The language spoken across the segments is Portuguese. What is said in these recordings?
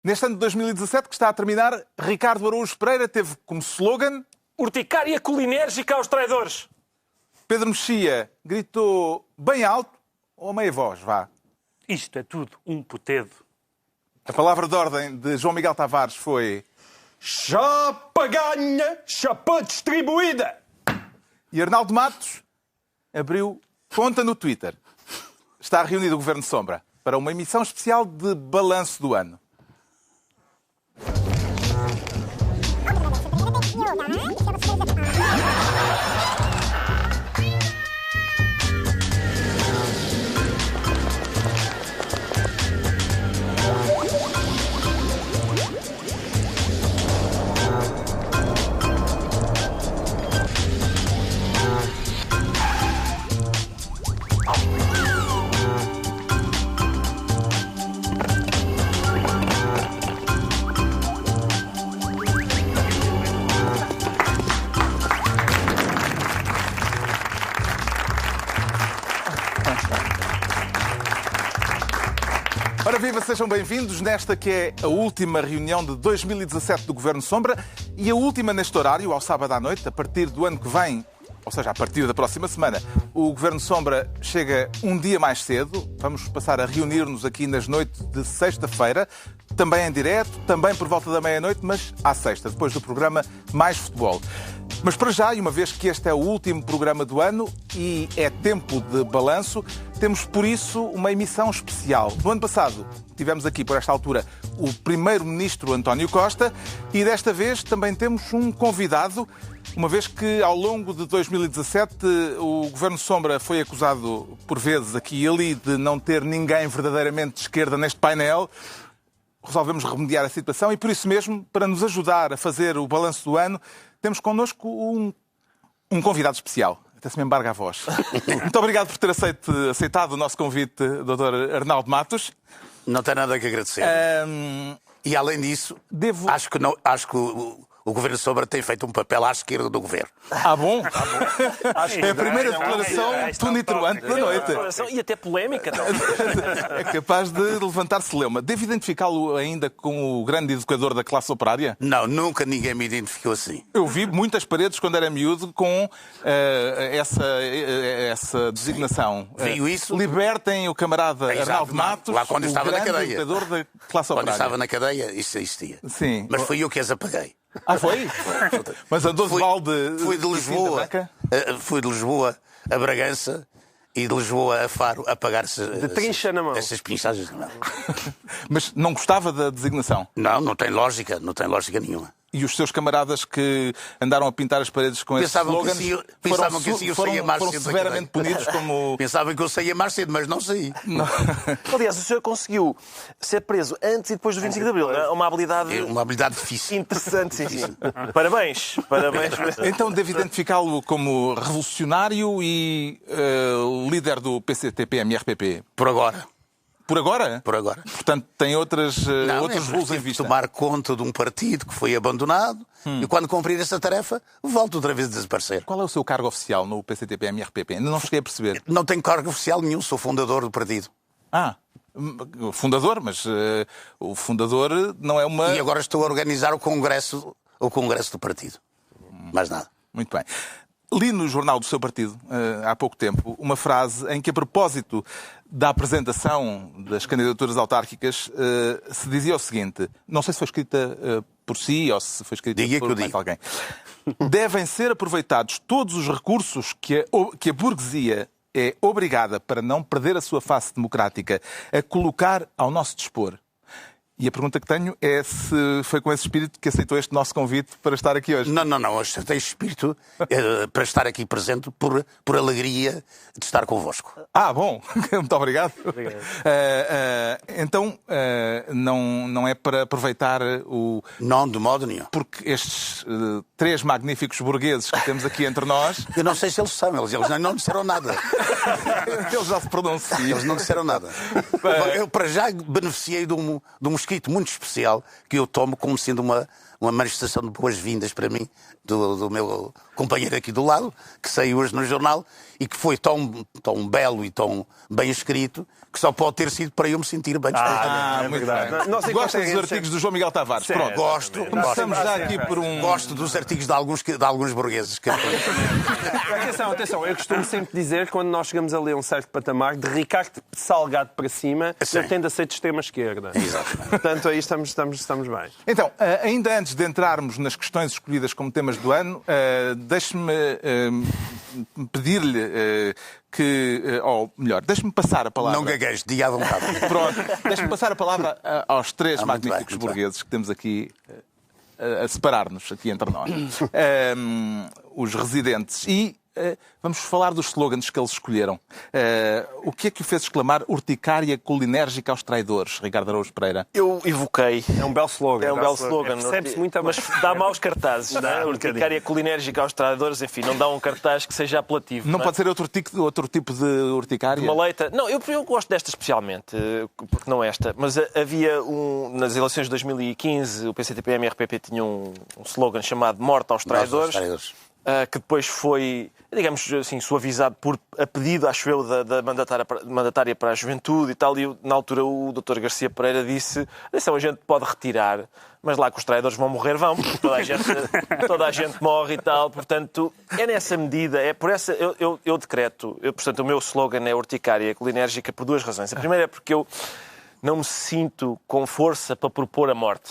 Neste ano de 2017, que está a terminar, Ricardo Araújo Pereira teve como slogan: urticária colinérgica aos traidores. Pedro Mexia gritou bem alto, ou a meia voz, vá. Isto é tudo um putedo. A palavra de ordem de João Miguel Tavares foi: chapa ganha, chapa distribuída. E Arnaldo Matos abriu conta no Twitter. Está reunido o Governo Sombra para uma emissão especial de balanço do ano. Ora viva, sejam bem-vindos nesta que é a última reunião de 2017 do Governo Sombra e a última neste horário, ao sábado à noite, a partir do ano que vem, ou seja, a partir da próxima semana. O Governo Sombra chega um dia mais cedo. Vamos passar a reunir-nos aqui nas noites de sexta-feira, também em direto, também por volta da meia-noite, mas à sexta, depois do programa Mais Futebol. Mas para já, e uma vez que este é o último programa do ano e é tempo de balanço, temos por isso uma emissão especial. No ano passado tivemos aqui, por esta altura, o primeiro-ministro António Costa e desta vez também temos um convidado, uma vez que ao longo de 2017 o Governo Sombra foi acusado por vezes aqui e ali de não ter ninguém verdadeiramente de esquerda neste painel. Resolvemos remediar a situação e por isso mesmo, para nos ajudar a fazer o balanço do ano, temos connosco um convidado especial. Até se me embarga a voz. Muito obrigado por ter aceitado o nosso convite, Dr. Arnaldo Matos. Não tem nada que agradecer. E além disso, acho que o Governo Sombra tem feito um papel à esquerda do Governo. Ah, bom? É a primeira declaração tonitruante da noite. E até polémica. É capaz de levantar celeuma. Devo identificá-lo ainda como o grande educador da classe operária? Não, nunca ninguém me identificou assim. Eu vi muitas paredes quando era miúdo com essa designação. Viu isso? Libertem o camarada Arnaldo Matos, lá quando estava na cadeia. Educador da classe operária. Quando estava na cadeia, isso existia. Sim. Mas fui eu que as apaguei. Ah, foi? Mas andou de balde... Fui de Lisboa a Bragança e de Lisboa a Faro a pagar-se de trincha na mão. Essas pinchagens. Mas não gostava da designação? Não tem lógica nenhuma. E os seus camaradas que andaram a pintar as paredes com esses slogans pensavam que assim eu saía mais cedo. Foram severamente punidos como... Pensavam que eu saía mais cedo, mas não saí. Não. Aliás, o senhor conseguiu ser preso antes e depois do 25 de Abril. É uma habilidade difícil. Interessante, sim. Parabéns. Então devo identificá-lo como revolucionário e líder do PCTP-MRPP? Por agora. Por agora? Por agora. Portanto, tem outros voos em vista. Tomar conta de um partido que foi abandonado e quando cumprir essa tarefa, volto outra vez a desaparecer. Qual é o seu cargo oficial no PCTP-MRPP? Ainda não cheguei a perceber. Não tenho cargo oficial nenhum, sou fundador do partido. Fundador, mas o fundador não é uma... E agora estou a organizar o congresso do partido. Mais nada. Muito bem. Li no jornal do seu partido, há pouco tempo, uma frase em que, a propósito da apresentação das candidaturas autárquicas, se dizia o seguinte, não sei se foi escrita por si ou se foi escrita por mais alguém. Devem ser aproveitados todos os recursos que a burguesia é obrigada, para não perder a sua face democrática, a colocar ao nosso dispor. E a pergunta que tenho é se foi com esse espírito que aceitou este nosso convite para estar aqui hoje. Não. Aceitei espírito para estar aqui presente por alegria de estar convosco. Ah, bom. Muito obrigado. Então, não é para aproveitar o... Não, de modo nenhum. Porque estes três magníficos burgueses que temos aqui entre nós... Eu não sei se eles são. Eles não disseram nada. Eles já se pronunciam. Eles não disseram nada. Eu, para já, beneficiei de um escândalo escrito muito especial que eu tomo como sendo uma manifestação de boas-vindas para mim, do meu companheiro aqui do lado, que saiu hoje no jornal e que foi tão belo e tão bem escrito que só pode ter sido para eu me sentir bem disposto. Muito bem. Gosta dos artigos do João Miguel Tavares? Pronto. Gosto. Começamos já aqui por Gosto dos artigos de alguns burgueses. Atenção, eu costumo sempre dizer que quando nós chegamos a ler um certo patamar, de Ricardo Salgado para cima, eu tendo a ser de extrema-esquerda. Exatamente. Portanto, aí estamos bem. Então, ainda antes de entrarmos nas questões escolhidas como temas do ano, deixe-me pedir-lhe ou melhor, deixe-me passar a palavra... Não gaguejes, diga à vontade. Pronto, deixe-me passar a palavra aos três magníficos burgueses que temos aqui a separar-nos aqui entre nós. Os residentes. E vamos falar dos slogans que eles escolheram. O que é que o fez exclamar urticária colinérgica aos traidores, Ricardo Araújo Pereira? Eu evoquei. É um belo slogan. É um belo slogan. Percebe-se muito a mas dá maus cartazes. Urticária colinérgica aos traidores, enfim, não dá um cartaz que seja apelativo. Não pode ser outro tipo de urticária? Uma leita. Não, eu gosto desta especialmente, porque não esta. Mas havia nas eleições de 2015, o PCTP-MRPP tinha um slogan chamado Morte aos traidores. Que depois foi, digamos assim, suavizado a pedido, acho eu, da mandatária para a juventude e tal. E na altura o Dr. Garcia Pereira disse: a gente pode retirar, mas lá que os traidores vão morrer, vão, porque toda a gente morre e tal. Portanto, é nessa medida, é por essa. Eu decreto, portanto, o meu slogan é urticária colinérgica por duas razões. A primeira é porque eu não me sinto com força para propor a morte.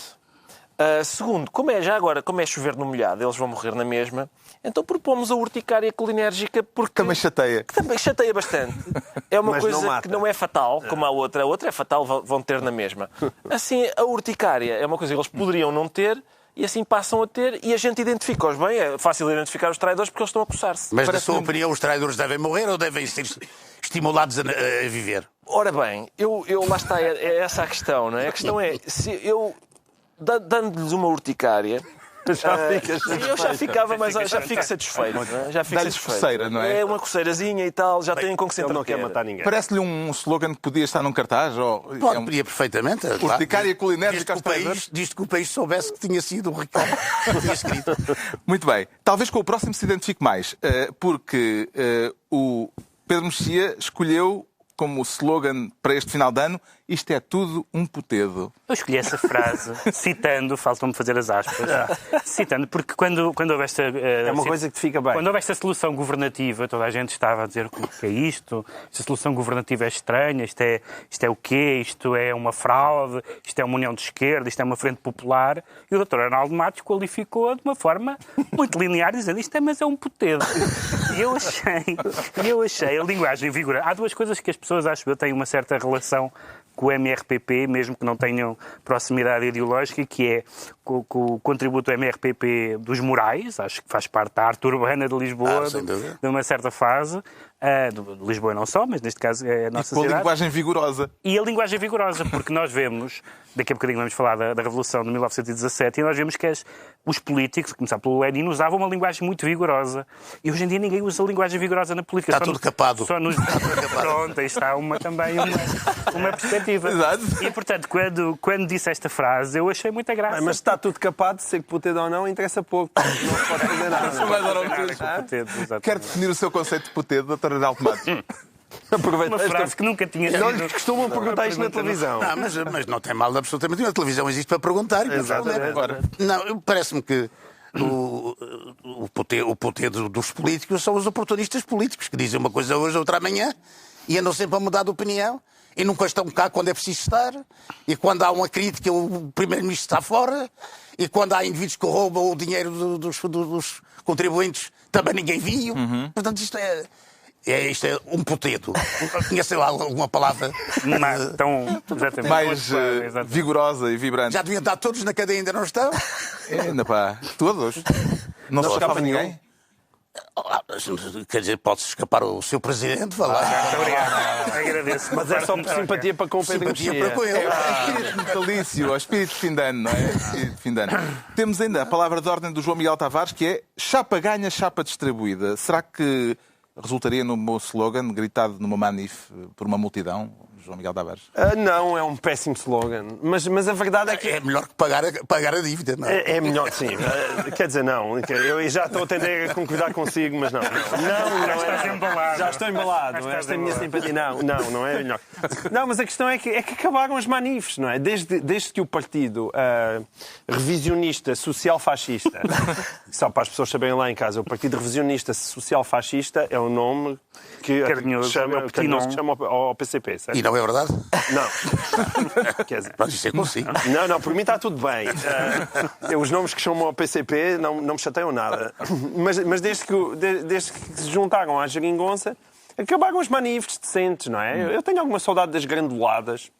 Segundo, como é chover no molhado, eles vão morrer na mesma, então propomos a urticária colinérgica porque... Também chateia. Que também chateia bastante. É uma coisa que não é fatal, como a outra. A outra é fatal, vão ter na mesma. Assim, a urticária é uma coisa que eles poderiam não ter e assim passam a ter e a gente identifica-os bem. É fácil identificar os traidores porque eles estão a coçar-se. Mas, na sua opinião, os traidores devem morrer ou devem ser estimulados a viver? Ora bem, lá está, é essa a questão, não é? A questão é, se eu... dando-lhes uma urticária, eu já ficava, mas já fico satisfeito. Já fico Dá-lhes coceira, não é? É uma coceirazinha e tal, já têm com que se Ele não quer matar ninguém. Parece-lhe um slogan que podia estar num cartaz? Podia perfeitamente. Urticária colinérgica aos traidores? Diz que o país soubesse que tinha sido o Ricardo que tinha escrito. Muito bem. Talvez com o próximo se identifique mais, porque o Pedro Mexia escolheu como slogan para este final de ano: isto é tudo um putedo. Eu escolhi essa frase, citando, faltam-me fazer as aspas, citando, porque quando houve esta... É uma coisa que te fica bem. Quando houve esta solução governativa, toda a gente estava a dizer o que é isto, esta solução governativa é estranha, isto é o quê? Isto é uma fraude, isto é uma união de esquerda, isto é uma frente popular, e o Dr. Arnaldo Matos qualificou de uma forma muito linear, dizendo mas é um putedo. E eu achei a linguagem vigorosa. Há duas coisas que as pessoas, acho que têm uma certa relação com o MRPP, mesmo que não tenham proximidade ideológica, que é com o contributo do MRPP dos Morais, acho que faz parte da arte urbana de Lisboa, de uma certa fase, de Lisboa não só, mas neste caso é a nossa cidade. E com a linguagem vigorosa. E a linguagem vigorosa, porque nós vemos, daqui a bocadinho vamos falar da Revolução de 1917, e nós vemos que os políticos, a começar pelo Lenin, usavam uma linguagem muito vigorosa. E hoje em dia ninguém usa linguagem vigorosa na política. Está tudo capado. Pronto, aí está também uma perspectiva. Exato. E, portanto, quando disse esta frase, eu achei muita graça. Mas está tudo capado, ser putedo ou não, interessa pouco. Não se pode fazer nada. Quer definir o seu conceito de putedo, Dr. Arnaldo Matos? Uma frase que nunca tinha sido... Não lhes costumam perguntar isto na televisão. Não, mas não tem mal absolutamente. A televisão existe para perguntar e para responder. Não, parece-me que o putedo dos políticos são os oportunistas políticos, que dizem uma coisa hoje, outra amanhã, e andam sempre a mudar de opinião. E nunca estão cá quando é preciso estar. E quando há uma crítica, o Primeiro-Ministro está fora. E quando há indivíduos que roubam o dinheiro dos contribuintes, também ninguém viu. Portanto, isto é um putedo. Conhece lá alguma palavra mais vigorosa e vibrante? Já deviam estar todos na cadeia, ainda não estão? Ainda pá, todos. Não se escapa ninguém? Quer dizer, pode-se escapar o seu presidente, vá lá. Muito obrigado. Agradeço. Mas é só por simpatia para com o Pedro Mexia. Simpatia para com ele. É espírito natalício, espírito de fim de ano, não é? Espírito de fim de ano. Temos ainda a palavra de ordem do João Miguel Tavares, que é chapa ganha, chapa distribuída. Será que resultaria no meu slogan, gritado numa manif por uma multidão? João Miguel Tavares? Não, é um péssimo slogan. Mas a verdade é que... É melhor que pagar a dívida, não é? É melhor, sim. Quer dizer, não. Eu já estou a tender a concordar consigo, mas não. Não Estás embalado. Já estou embalado. Esta é a minha simpatia. Não é melhor. Não, mas a questão é que acabaram as manifes, não é? Desde que o partido revisionista social-fascista, só para as pessoas saberem lá em casa, o partido revisionista social-fascista é o nome que chama ao PCP, certo? E não é verdade? Não. Quer dizer, Mas isso é consigo. não, por mim está tudo bem. Os nomes que chamam ao PCP não me chateiam nada. Mas desde que se juntaram à geringonça, acabaram os manifes decentes, não é? Eu tenho alguma saudade das granduladas.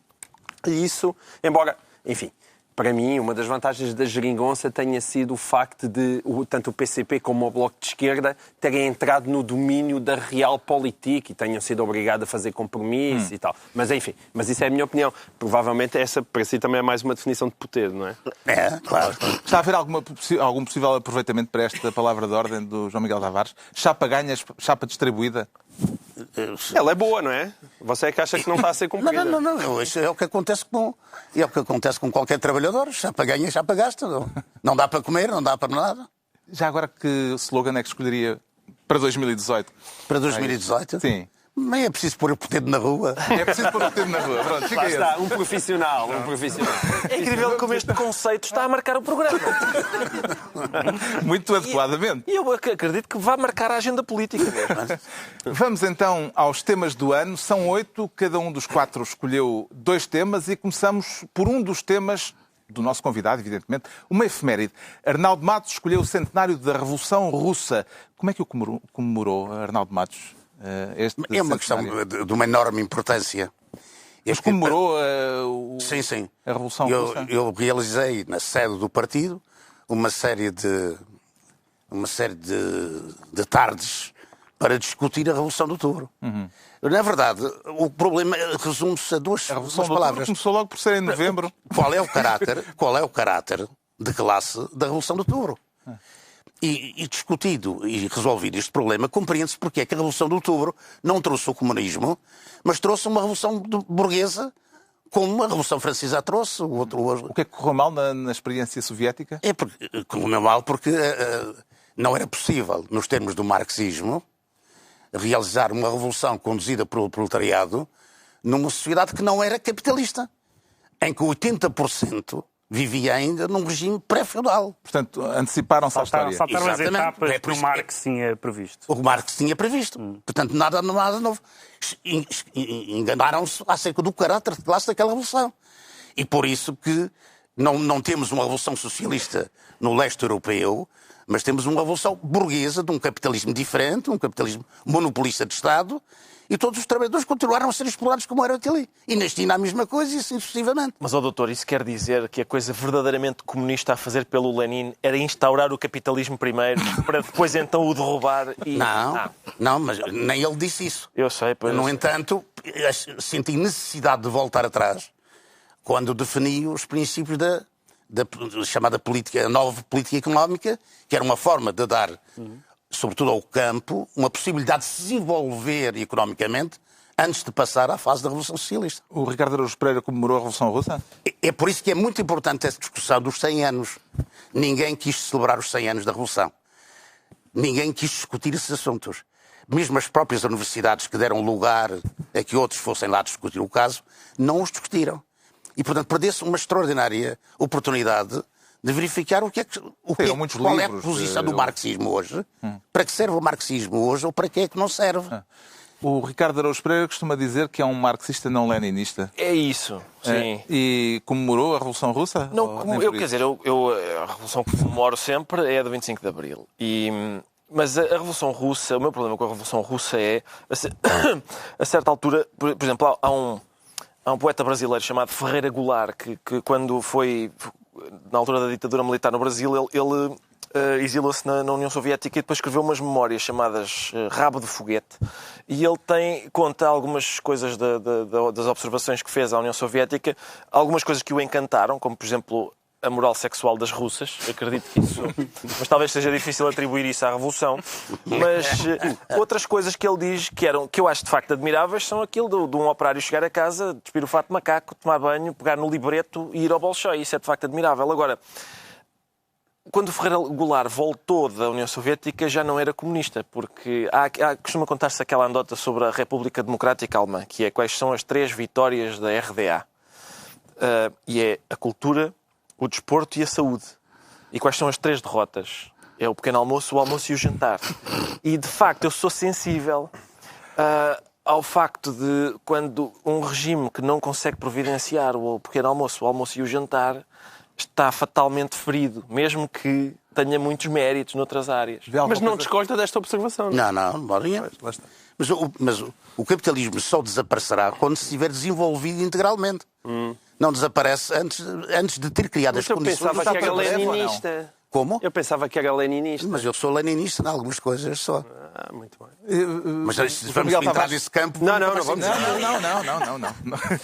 E isso, embora, enfim, para mim, uma das vantagens da geringonça tenha sido o facto de tanto o PCP como o Bloco de Esquerda terem entrado no domínio da realpolitik e tenham sido obrigados a fazer compromisso e tal. Mas enfim, isso é a minha opinião. Provavelmente essa, para si, também é mais uma definição de poder, não é? É, claro. Está a haver algum possível aproveitamento para esta palavra de ordem do João Miguel Tavares? Chapa ganha, chapa distribuída? Ela é boa, não é? Você é que acha que não está a ser cumprida? Não. Isso é o que acontece com qualquer trabalhador. Chapa ganha, chapa gasta. Não dá para comer, não dá para nada. Já agora, que slogan é que escolheria para 2018? Para 2018? Sim. Nem é preciso pôr o potente na rua. É preciso pôr o tempo na rua. Pronto, fica Lá esse. está, um profissional. É incrível como este conceito está a marcar o programa. Muito adequadamente. E eu acredito que vai marcar a agenda política mesmo. Vamos então aos temas do ano. São 8, cada um dos 4 escolheu 2 temas e começamos por um dos temas do nosso convidado, evidentemente, uma efeméride. Arnaldo Matos escolheu o centenário da Revolução Russa. Como é que o comemorou Arnaldo Matos? É uma questão de uma enorme importância. Mas comemorou Sim. a Revolução Russa? Eu realizei na sede do partido uma série de tardes para discutir a Revolução de Outubro. Na verdade, o problema resume-se a duas palavras. Começou logo por ser em novembro. Qual é o caráter de classe da Revolução de Outubro? E discutido e resolvido este problema, compreende-se porque é que a Revolução de Outubro não trouxe o comunismo, mas trouxe uma revolução burguesa, como a Revolução Francesa trouxe. O que é que correu mal na experiência soviética? Correu mal porque não era possível, nos termos do marxismo, realizar uma revolução conduzida pelo proletariado numa sociedade que não era capitalista, em que 80% vivia ainda num regime pré-feudal. Portanto, anteciparam-se à história. Saltaram as Exatamente. etapas que o Marx tinha previsto. O Marx tinha previsto. Portanto, nada novo. Enganaram-se acerca do caráter de classe daquela revolução. E por isso que não temos uma revolução socialista no leste europeu, mas temos uma revolução burguesa de um capitalismo diferente, um capitalismo monopolista de Estado, e todos os trabalhadores continuaram a ser explorados como eram até ali. E na China a mesma coisa e assim sucessivamente. Mas, doutor, isso quer dizer que a coisa verdadeiramente comunista a fazer pelo Lenin era instaurar o capitalismo primeiro, para depois então o derrubar e... Não, mas nem ele disse isso. Eu sei, pois... No entanto, senti necessidade de voltar atrás quando defini os princípios da chamada política, a nova política económica, que era uma forma de dar... sobretudo ao campo, uma possibilidade de se desenvolver economicamente antes de passar à fase da Revolução Socialista. O Ricardo Araújo Pereira comemorou a Revolução Russa? É por isso que é muito importante essa discussão dos 100 anos. Ninguém quis celebrar os 100 anos da Revolução. Ninguém quis discutir esses assuntos. Mesmo as próprias universidades que deram lugar a que outros fossem lá discutir o caso, não os discutiram. E, portanto, perdeu-se uma extraordinária oportunidade de verificar qual é a posição do marxismo hoje, para que serve o marxismo hoje ou para que é que não serve. O Ricardo Araújo Pereira costuma dizer que é um marxista não leninista. É isso, sim. E comemorou a Revolução Russa? Não, quer dizer, a Revolução que comemoro sempre é a do 25 de Abril. Mas a Revolução Russa, o meu problema com a Revolução Russa é, a certa altura, por exemplo, há um poeta brasileiro chamado Ferreira Goulart, que quando foi... na altura da ditadura militar no Brasil, ele exilou-se na União Soviética e depois escreveu umas memórias chamadas Rabo de Foguete. E ele conta algumas coisas das observações que fez à União Soviética, algumas coisas que o encantaram, como, por exemplo, a moral sexual das russas. Acredito que isso... Mas talvez seja difícil atribuir isso à Revolução. Mas outras coisas que ele diz que eu acho de facto admiráveis são aquilo de um operário chegar a casa, despir o fato de macaco, tomar banho, pegar no libreto e ir ao Bolshoi. Isso é de facto admirável. Agora, quando o Ferreira Goulart voltou da União Soviética, já não era comunista, porque costuma contar-se aquela anedota sobre a República Democrática Alemã, que é quais são as 3 vitórias da RDA. E é a cultura, o desporto e a saúde. E quais são as 3 derrotas? É o pequeno almoço, o almoço e o jantar. E, de facto, eu sou sensível ao facto de, quando um regime que não consegue providenciar o pequeno almoço, o almoço e o jantar, está fatalmente ferido, mesmo que tenha muitos méritos noutras áreas. Mas não desconta desta observação. Não, Bolinha. Mas o capitalismo só desaparecerá quando se estiver desenvolvido integralmente. Não desaparece antes de ter criado as condições. Eu pensava que era leninista. Como? Eu pensava que era leninista. Mas eu sou leninista em algumas coisas só. Muito bem. Mas vamos entrar nesse campo. Não vamos.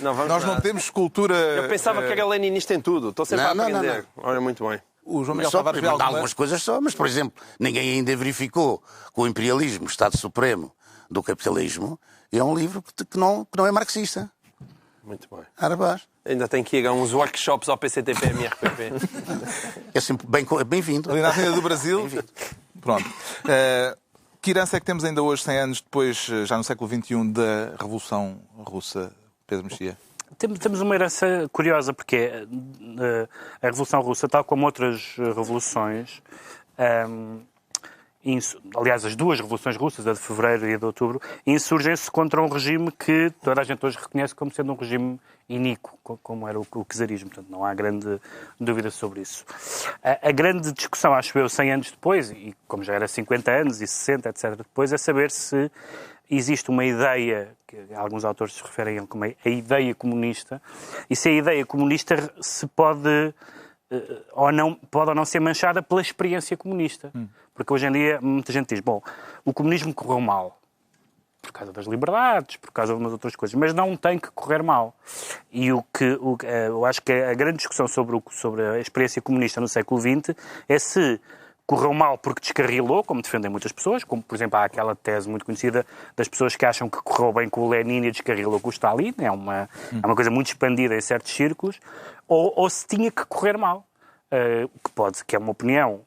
Nós não temos cultura... Eu pensava que era leninista em tudo. Estou sempre a aprender. Olha, muito bem. O João Miguel Só Tavares para algumas coisas só, mas, por exemplo, ninguém ainda verificou que o imperialismo, o Estado Supremo do capitalismo, é um livro que não é marxista. Muito bem. Arabás. Ainda tem que ir a uns workshops ao PCTP-MRPP. É sempre bem-vindo. Ali na Avenida do Brasil. Pronto. Que herança é que temos ainda hoje, 100 anos depois, já no século XXI, da Revolução Russa, Pedro Mexia? Temos uma herança curiosa, porque a Revolução Russa, tal como outras revoluções, aliás, as 2 revoluções russas, a de fevereiro e a de outubro, insurgem-se contra um regime que toda a gente hoje reconhece como sendo um regime iníquo, como era o czarismo. Portanto, não há grande dúvida sobre isso. A grande discussão, acho eu, 100 anos depois, e como já era 50 anos e 60, etc., depois, é saber se existe uma ideia, que alguns autores se referem como a ideia comunista, e se a ideia comunista se pode ou não ser manchada pela experiência comunista. Porque hoje em dia muita gente diz, bom, o comunismo correu mal por causa das liberdades, por causa de umas outras coisas, mas não tem que correr mal. E eu acho que a grande discussão sobre a experiência comunista no século XX é se correu mal porque descarrilou, como defendem muitas pessoas, como, por exemplo, há aquela tese muito conhecida das pessoas que acham que correu bem com o Lenin e descarrilou com o Stalin, é uma coisa muito expandida em certos círculos, ou se tinha que correr mal, que é uma opinião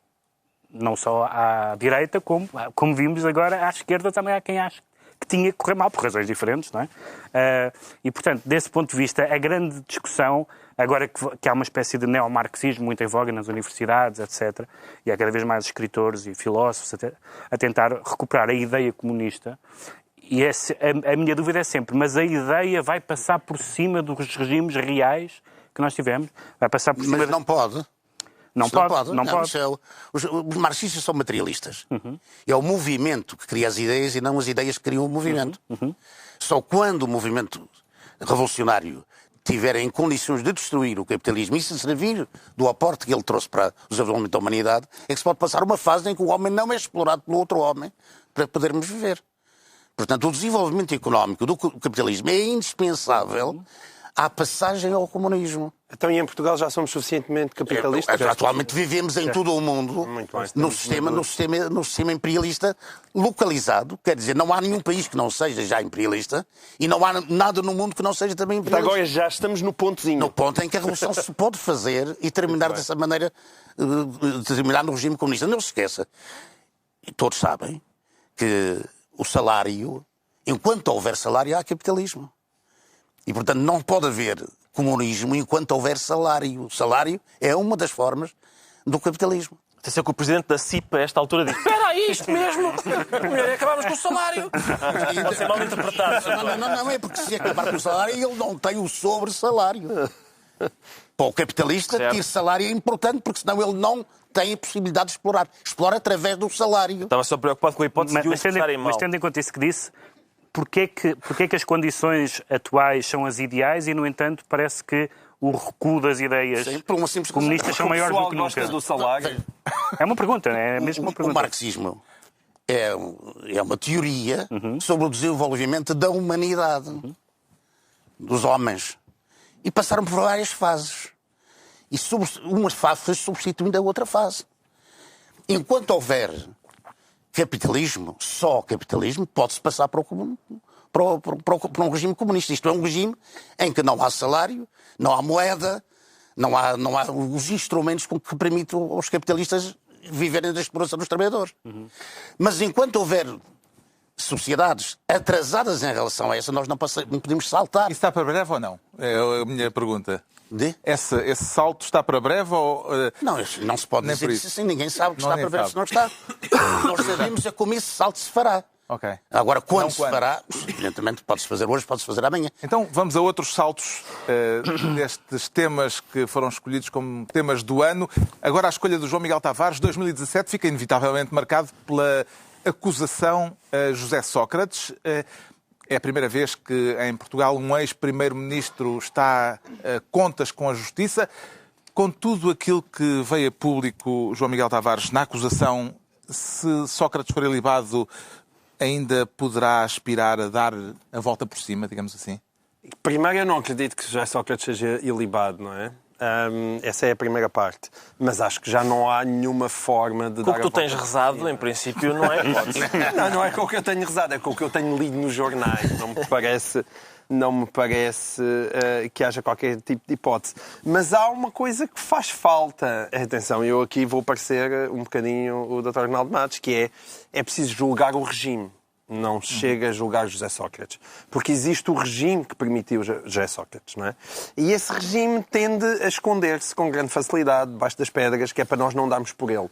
não só à direita, como vimos agora, à esquerda também há quem acha que tinha que correr mal, por razões diferentes, não é? E, portanto, desse ponto de vista, a grande discussão, agora que há uma espécie de neomarxismo muito em voga nas universidades, etc., e há cada vez mais escritores e filósofos a tentar recuperar a ideia comunista, e a minha dúvida é sempre, mas a ideia vai passar por cima dos regimes reais que nós tivemos? Vai passar por cima... Mas não pode. Não pode. Os marxistas são materialistas. É o movimento que cria as ideias e não as ideias que criam o movimento. Só quando o movimento revolucionário estiver em condições de destruir o capitalismo e se servir do aporte que ele trouxe para o desenvolvimento da humanidade, é que se pode passar uma fase em que o homem não é explorado pelo outro homem para podermos viver. Portanto, o desenvolvimento económico do capitalismo é indispensável à passagem ao comunismo. Então, e em Portugal já somos suficientemente capitalistas? Atualmente vivemos em todo o mundo no sistema imperialista localizado. Quer dizer, não há nenhum país que não seja já imperialista e não há nada no mundo que não seja também imperialista. Agora já estamos no pontozinho. No ponto em que a revolução se pode fazer e terminar dessa maneira, terminar no regime comunista. Não se esqueça, e todos sabem, que o salário, enquanto houver salário, há capitalismo. E, portanto, não pode haver comunismo enquanto houver salário. O salário é uma das formas do capitalismo. Atenção que o presidente da CIP, a esta altura, diz: espera aí, isto mesmo! Acabámos com o salário! Pode ser mal interpretado. Não, é porque se acabar com o salário, ele não tem o sobre-salário. Para o capitalista, ter salário é importante, porque senão ele não tem a possibilidade de explorar. Explora através do salário. Estava só preocupado com a hipótese de o expressarem mal. Mas tendo em conta isso que disse, porquê que as condições atuais são as ideais e, no entanto, parece que o recuo das ideias comunistas são maiores do que nunca? Do salário. É uma pergunta, é a mesma pergunta. O marxismo é uma teoria sobre o desenvolvimento da humanidade, dos homens. E passaram por várias fases. E uma fase foi substituindo a outra fase. Enquanto houver capitalismo, só capitalismo, pode-se passar para um regime comunista. Isto é um regime em que não há salário, não há moeda, não há os instrumentos que permitem aos capitalistas viverem da exploração dos trabalhadores. Mas enquanto houver sociedades atrasadas em relação a essa, nós não podemos saltar. Isso está para breve ou não? É a minha pergunta. Esse salto está para breve ou... Não se pode dizer isso assim. Ninguém sabe que está para breve se não está. Nós sabemos como esse salto se fará. Okay. Agora, quando se fará, evidentemente pode-se fazer hoje, pode-se fazer amanhã. Então vamos a outros saltos destes temas que foram escolhidos como temas do ano. Agora a escolha do João Miguel Tavares, 2017, fica inevitavelmente marcado pela acusação a José Sócrates. É a primeira vez que em Portugal um ex-primeiro-ministro está a contas com a Justiça. Com tudo aquilo que veio a público, João Miguel Tavares, na acusação, se Sócrates for ilibado, ainda poderá aspirar a dar a volta por cima, digamos assim? Primeiro, eu não acredito que José Sócrates seja ilibado, não é? Essa é a primeira parte. Mas acho que já não há nenhuma forma de dar a volta. Com o que tu tens rezado, em princípio, não é hipótese. Não é com o que eu tenho rezado, é com o que eu tenho lido nos jornais. Não me parece que haja qualquer tipo de hipótese. Mas há uma coisa que faz falta. Atenção, eu aqui vou parecer um bocadinho o Dr. Arnaldo Matos, que é preciso julgar o regime. Não chega a julgar José Sócrates. Porque existe o regime que permitiu José Sócrates, não é? E esse regime tende a esconder-se com grande facilidade debaixo das pedras, que é para nós não darmos por ele.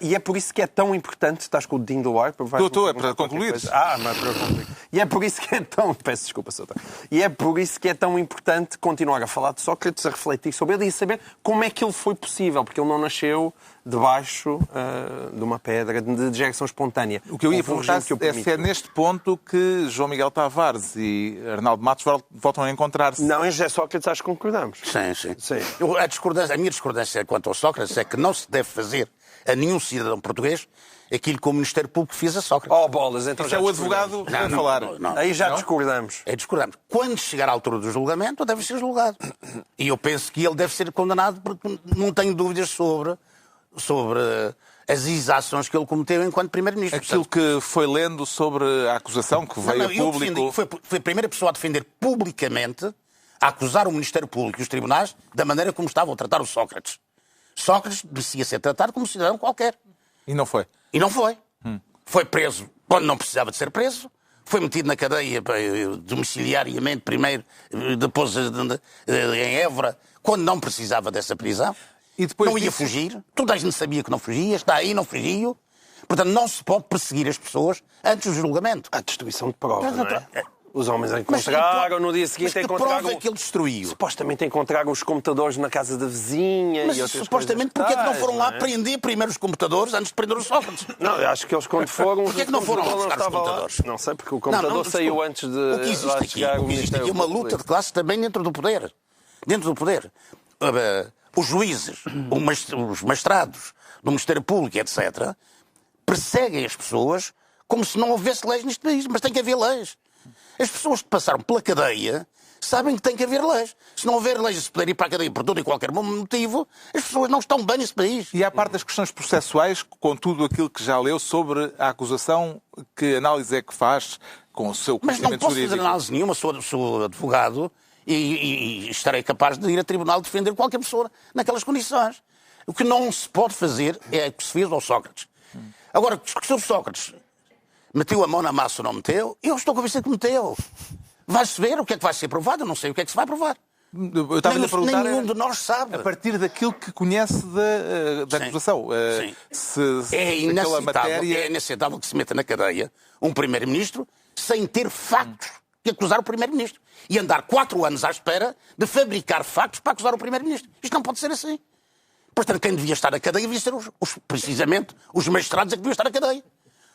E é por isso que é tão importante... Estás com o dedinho do ar? Estou, é para concluir. Mas para concluir. E é por isso que é tão... Peço desculpa, Soutor. E é por isso que é tão importante continuar a falar de Sócrates, a refletir sobre ele e saber como é que ele foi possível, porque ele não nasceu debaixo de uma pedra de geração espontânea. O que eu ia perguntar é se é neste ponto que João Miguel Tavares e Arnaldo Matos voltam a encontrar-se. Não, em José Sócrates acho que concordamos. Sim. A minha discordância quanto ao Sócrates é que não se deve fazer a nenhum cidadão português aquilo que o Ministério Público fez a Sócrates. Oh, bolas, então isso já é o advogado a falar. Não. Aí já discordamos. Discordamos. Quando chegar à altura do julgamento, deve ser julgado. E eu penso que ele deve ser condenado porque não tenho dúvidas sobre as exações que ele cometeu enquanto Primeiro-Ministro. Aquilo que foi lendo sobre a acusação que veio a público... Foi a primeira pessoa a defender publicamente, a acusar o Ministério Público e os tribunais da maneira como estavam a tratar o Sócrates. Sócrates merecia ser tratado como um cidadão qualquer. E não foi? E não foi. Foi preso quando não precisava de ser preso. Foi metido na cadeia domiciliariamente primeiro, depois em Évora, quando não precisava dessa prisão. E depois não ia fugir. Toda a gente sabia que não fugia. Está aí, não fugiu. Portanto, não se pode perseguir as pessoas antes do julgamento. A destruição de provas, não é? Os homens encontraram, no dia seguinte encontraram... prova é que ele destruiu? Supostamente encontraram os computadores na casa da vizinha mas e outras supostamente coisas. Porquê é que não foram lá prender primeiro os computadores antes de prender os Sócrates? Não, eu acho que eles quando foram... Porquê é que não foram lá buscar os computadores? Não sei, porque o computador saiu antes de... O que existe aqui é uma luta de classe também dentro do poder. Dentro do poder. Os juízes, os magistrados do Ministério Público, etc., perseguem as pessoas como se não houvesse leis neste país. Mas tem que haver leis. As pessoas que passaram pela cadeia sabem que tem que haver leis. Se não houver leis de se poder ir para a cadeia por todo e qualquer motivo, as pessoas não estão bem nesse país. E à parte das questões processuais, com tudo aquilo que já leu sobre a acusação, que análise é que faz com o seu conhecimento jurídico? Mas não posso fazer análise nenhuma, sou advogado e estarei capaz de ir a tribunal defender qualquer pessoa naquelas condições. O que não se pode fazer é o que se fez ao Sócrates. Agora, se o Sócrates meteu a mão na massa ou não meteu, eu estou convencido que meteu. Vai-se ver o que é que vai ser provado, eu não sei o que é que se vai provar. Eu estava a perguntar, nenhum de nós sabe. A partir daquilo que conhece da acusação. É inaceitável que se meta na cadeia um Primeiro-Ministro sem ter factos que acusar o Primeiro-Ministro. E andar 4 anos à espera de fabricar factos para acusar o Primeiro-Ministro. Isto não pode ser assim. Portanto, quem devia estar na cadeia devia ser precisamente os magistrados que deviam estar na cadeia.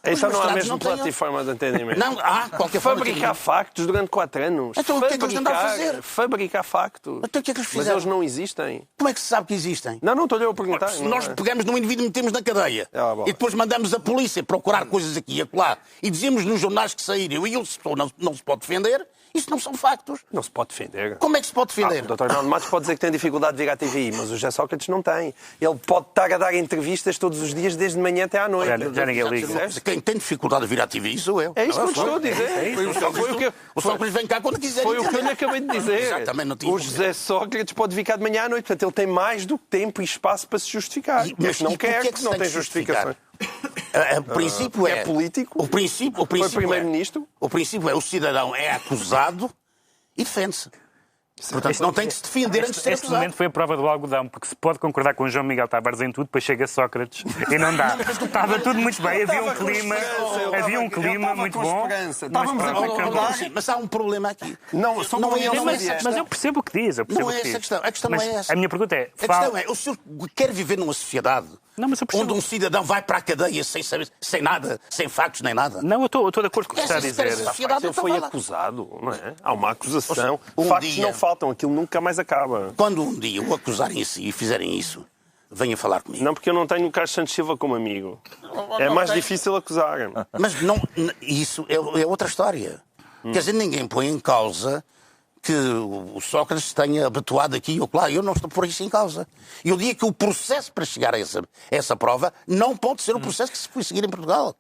Isso não há mesmo plataforma de entendimento. Não há qualquer forma. Fabricar factos durante 4 anos. Então o que é que eles andaram a fazer? Fabricar factos. Então o que é que eles fizeram? Mas eles não existem. Como é que se sabe que existem? Não estou-lhe a perguntar. Se nós pegamos num indivíduo e metemos na cadeia e depois mandamos a polícia procurar coisas aqui e acolá e dizemos nos jornais que saíram e ele não se pode defender, Isso não são factos. Não se pode defender. Como é que se pode defender? O Dr. Arnaldo Matos pode dizer que tem dificuldade de vir à TVI, mas o José Sócrates não tem. Ele pode estar a dar entrevistas todos os dias, desde de manhã até à noite. Já ninguém liga. Quem tem dificuldade de vir à TVI sou eu. É isso que eu estou a dizer. O Sócrates vem cá quando quiser. Foi o que eu lhe acabei de dizer. Exatamente, não tinha o José Sócrates pode vir cá de manhã à noite. Portanto, ele tem mais do que tempo e espaço para se justificar. Mas não quer, porque não tem justificação. O princípio é político. O princípio foi primeiro-ministro. O princípio é o cidadão é acusado e defende-se. Portanto, não tem que se defender antes de ser Este acusado. momento foi a prova do algodão, porque se pode concordar com o João Miguel Tavares em tudo, depois chega Sócrates e não dá. Estava tudo muito bem, havia um clima muito bom. Estávamos a concordar. Mas há um problema aqui. Não é essa Mas eu percebo o que diz. Não é essa a questão. A questão não é essa. A minha pergunta é... A questão é, o senhor quer viver numa sociedade onde um cidadão vai para a cadeia sem saber, sem nada, sem factos nem nada? Não, eu estou de acordo com o que está a dizer. Ele foi acusado, não é? Há uma acusação. Factos não faltam, aquilo nunca mais acaba. Quando um dia o acusarem assim e fizerem isso, venha falar comigo. Não, porque eu não tenho o Carlos Santos Silva como amigo. É mais difícil acusar. Mas não, isso é outra história. Quer dizer, ninguém põe em causa que o Sócrates tenha habituado aqui ou lá. Eu não estou por isso em causa. E o dia que o processo para chegar a essa prova não pode ser o processo que se foi seguir em Portugal.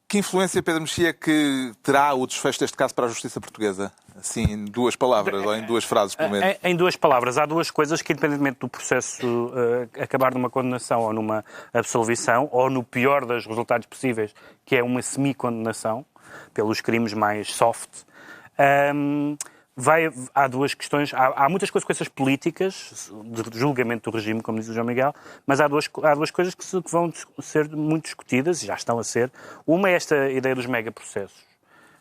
Que influência, Pedro Mexia, que terá o desfecho deste caso para a justiça portuguesa? Assim, em duas palavras ou em duas frases, pelo menos. Em duas palavras. Há duas coisas que, independentemente do processo acabar numa condenação ou numa absolvição, ou no pior dos resultados possíveis, que é uma semi-condenação, pelos crimes mais soft, há duas questões. Há muitas consequências políticas de julgamento do regime, como diz o João Miguel, mas há duas coisas que vão ser muito discutidas, e já estão a ser. Uma é esta ideia dos megaprocessos.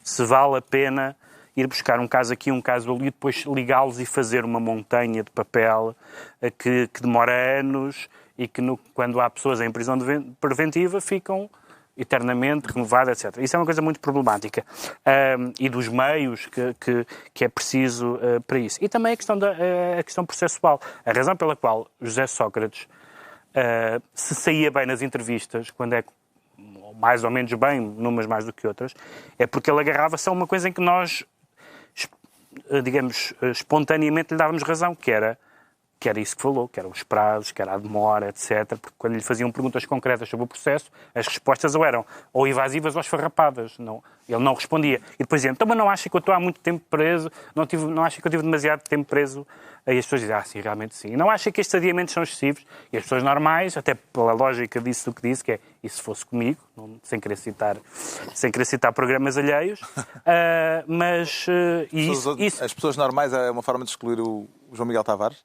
Se vale a pena ir buscar um caso aqui, um caso ali, depois ligá-los e fazer uma montanha de papel que demora anos e que, quando há pessoas em prisão preventiva, ficam eternamente renovadas, etc. Isso é uma coisa muito problemática. E dos meios que é preciso para isso. E também a questão processual. A razão pela qual José Sócrates se saía bem nas entrevistas, quando é mais ou menos bem, numas mais do que outras, é porque ele agarrava-se a uma coisa em que nós, digamos, espontaneamente lhe dávamos razão, que era isso que falou, que eram os prazos, que era a demora, etc. Porque quando lhe faziam perguntas concretas sobre o processo, as respostas eram ou evasivas ou esfarrapadas. Ele não respondia. E depois dizia, então, mas não acha que eu estou há muito tempo preso? Não acha que eu tive demasiado tempo preso? Aí as pessoas dizem, sim, realmente sim. E não acha que estes adiamentos são excessivos? E as pessoas normais, até pela lógica disso do que disse, que é, e se fosse comigo, sem querer citar programas alheios, As pessoas normais é uma forma de excluir o João Miguel Tavares?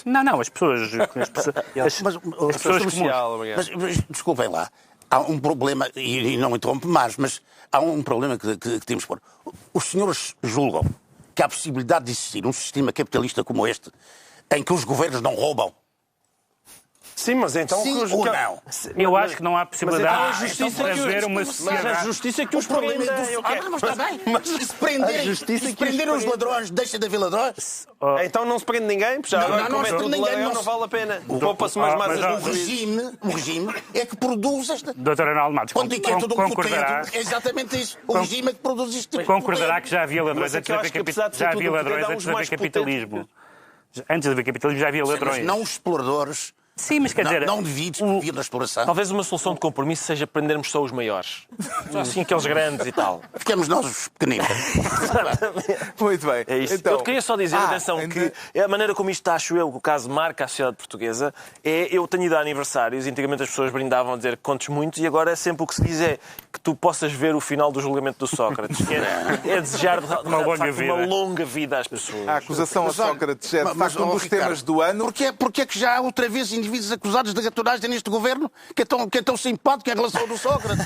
Não, as pessoas comuns. Mas desculpem lá, há um problema, e não interrompe mais, mas há um problema que temos de pôr. Os senhores julgam que há a possibilidade de existir um sistema capitalista como este, em que os governos não roubam? Sim, mas então... Sim ou não? Eu acho que não há possibilidade de fazer uma sociedade... Mas a justiça que os prende... Mas está bem. E se prenderem os ladrões, deixa de haver ladrões? Então não se prende ninguém? Já agora, como é tudo ladrão, não vale a pena. Poupa-se umas massas no juízo. O regime é que produz esta... Dr. Arnaldo Matos, concordará... É exatamente isso. O regime é que produz isto. Concordará que já havia ladrões antes de haver capitalismo. Antes de haver capitalismo já havia ladrões. Mas não os exploradores... Sim, mas quer dizer... Não divides que viviam na exploração. Talvez uma solução de compromisso seja prendermos só os maiores. Só assim aqueles grandes e tal. Ficamos nós os pequeninos. Muito bem. É isso. Então, eu queria só dizer, atenção, que a maneira como isto acho eu, que o caso marca a sociedade portuguesa, eu tenho ido a aniversários, antigamente as pessoas brindavam a dizer contos muitos, e agora é sempre o que se diz é que tu possas ver o final do julgamento do Sócrates, que é desejar uma longa vida às pessoas. A acusação a Sócrates é de facto um dos temas do ano. Porque é que já há outra vez indivíduos acusados de gatunagem neste governo que é tão simpático em relação ao do Sócrates?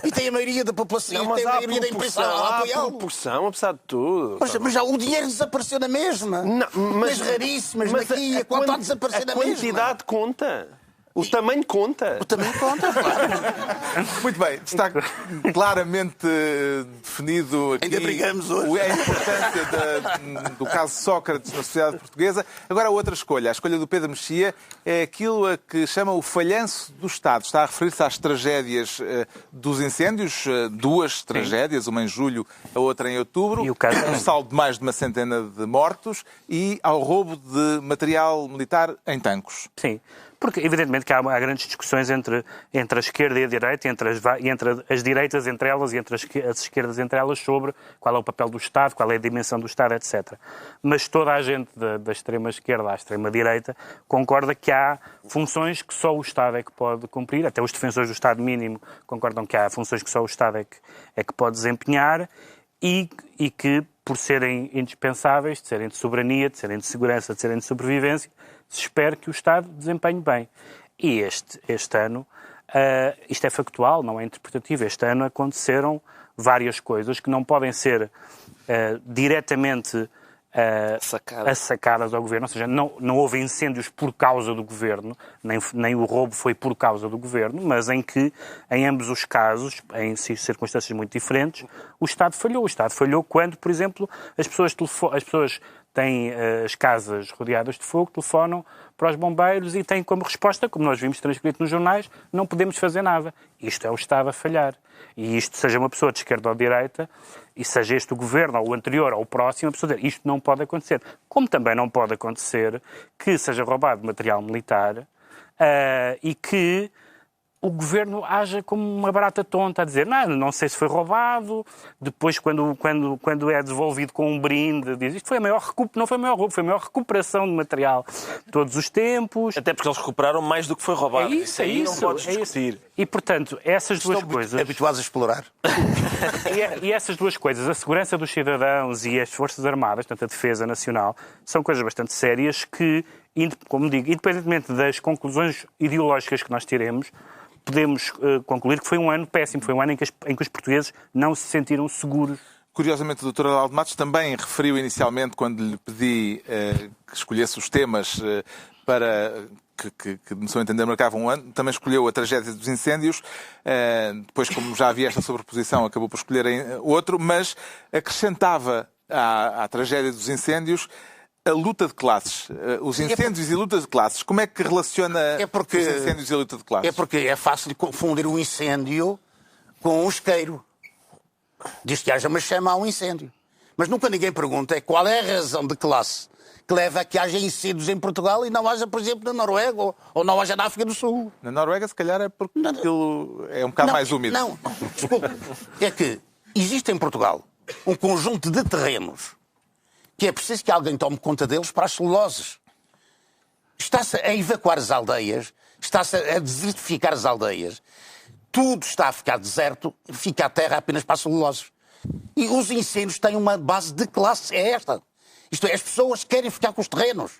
E tem a maioria da população, tem a maioria da imprensa a apoiá-lo. Há proporção, apesar de tudo. Mas já o dinheiro desapareceu na mesma. Mas raríssimas, daqui a quanto há desaparecer na mesma. A quantidade conta. O tamanho conta. O tamanho conta, claro. Muito bem, está claramente definido aqui Ainda brigamos hoje. a importância do caso Sócrates na sociedade portuguesa. Agora a outra escolha, a escolha do Pedro Mexia, é aquilo a que chama o falhanço do Estado. Está a referir-se às tragédias dos incêndios, duas tragédias, uma em julho, a outra em outubro, E o caso... um saldo de mais de 100 de mortos e ao roubo de material militar em tanques. Sim, porque evidentemente que há grandes discussões entre a esquerda e a direita, entre as direitas entre elas e entre as esquerdas entre elas sobre qual é o papel do Estado, qual é a dimensão do Estado, etc. Mas toda a gente da extrema esquerda à extrema direita concorda que há funções que só o Estado é que pode cumprir, até os defensores do Estado mínimo concordam que há funções que só o Estado é que pode desempenhar e que, por serem indispensáveis, de serem de soberania, de serem de segurança, de serem de sobrevivência, se espera que o Estado desempenhe bem. E este ano, isto é factual, não é interpretativo, este ano aconteceram várias coisas que não podem ser diretamente sacadas ao governo, ou seja, não houve incêndios por causa do governo, nem o roubo foi por causa do governo, mas em que, em ambos os casos, em circunstâncias muito diferentes, o Estado falhou. O Estado falhou quando, por exemplo, as pessoas têm as casas rodeadas de fogo, telefonam para os bombeiros e têm como resposta, como nós vimos transcrito nos jornais, não podemos fazer nada. Isto é o Estado a falhar. E isto, seja uma pessoa de esquerda ou de direita, e seja este o governo, ou o anterior, ou o próximo, a pessoa dizer, isto não pode acontecer. Como também não pode acontecer que seja roubado material militar e que o governo haja como uma barata tonta a dizer, não sei se foi roubado, depois quando é devolvido com um brinde, diz, isto foi a maior recuperação, não foi a maior roubo, foi a maior recuperação de material de todos os tempos. Até porque eles recuperaram mais do que foi roubado. Isso aí não podes discutir. E, portanto, essas duas coisas... Habituados a explorar. E essas duas coisas, a segurança dos cidadãos e as Forças Armadas, portanto, a defesa nacional, são coisas bastante sérias que, como digo, independentemente das conclusões ideológicas que nós tiremos, podemos concluir que foi um ano péssimo, foi um ano em que os portugueses não se sentiram seguros. Curiosamente, o Dr. Adaldo Matos também referiu inicialmente, quando lhe pedi que escolhesse os temas para que, no seu entender, marcavam um ano, também escolheu a tragédia dos incêndios. Depois, como já havia esta sobreposição, acabou por escolher outro, mas acrescentava à tragédia dos incêndios a luta de classes. Os incêndios e luta de classes. Como é que relaciona os incêndios e a luta de classes? É porque é fácil confundir um incêndio com um isqueiro. Diz que haja uma chama a um incêndio. Mas nunca ninguém pergunta qual é a razão de classe que leva a que haja incêndios em Portugal e não haja, por exemplo, na Noruega ou não haja na África do Sul. Na Noruega, se calhar, é porque aquilo é um bocado mais úmido. Não, desculpe. É que existe em Portugal um conjunto de terrenos que é preciso que alguém tome conta deles para as celuloses. Está-se a evacuar as aldeias, está-se a desertificar as aldeias. Tudo está a ficar deserto, fica a terra apenas para as celuloses. E os incêndios têm uma base de classe, é esta. Isto é, as pessoas querem ficar com os terrenos.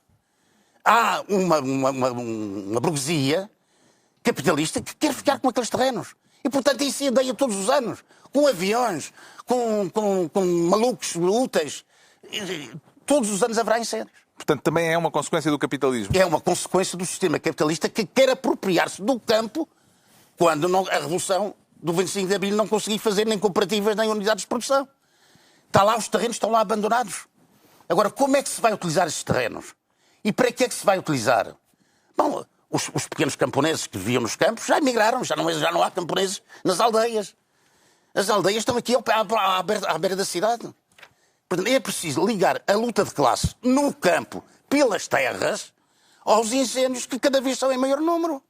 Há uma burguesia capitalista que quer ficar com aqueles terrenos. E, portanto, incendeia todos os anos, com aviões, com malucos úteis. Todos os anos haverá incêndios. Portanto, também é uma consequência do capitalismo. É uma consequência do sistema capitalista que quer apropriar-se do campo quando a Revolução do 25 de Abril não conseguiu fazer nem cooperativas nem unidades de produção. Está lá, os terrenos estão lá abandonados. Agora, como é que se vai utilizar esses terrenos? E para que é que se vai utilizar? Bom, os pequenos camponeses que viviam nos campos já emigraram, já não há camponeses nas aldeias. As aldeias estão aqui à beira da cidade. Portanto, é preciso ligar a luta de classe no campo, pelas terras, aos incêndios que cada vez são em maior número.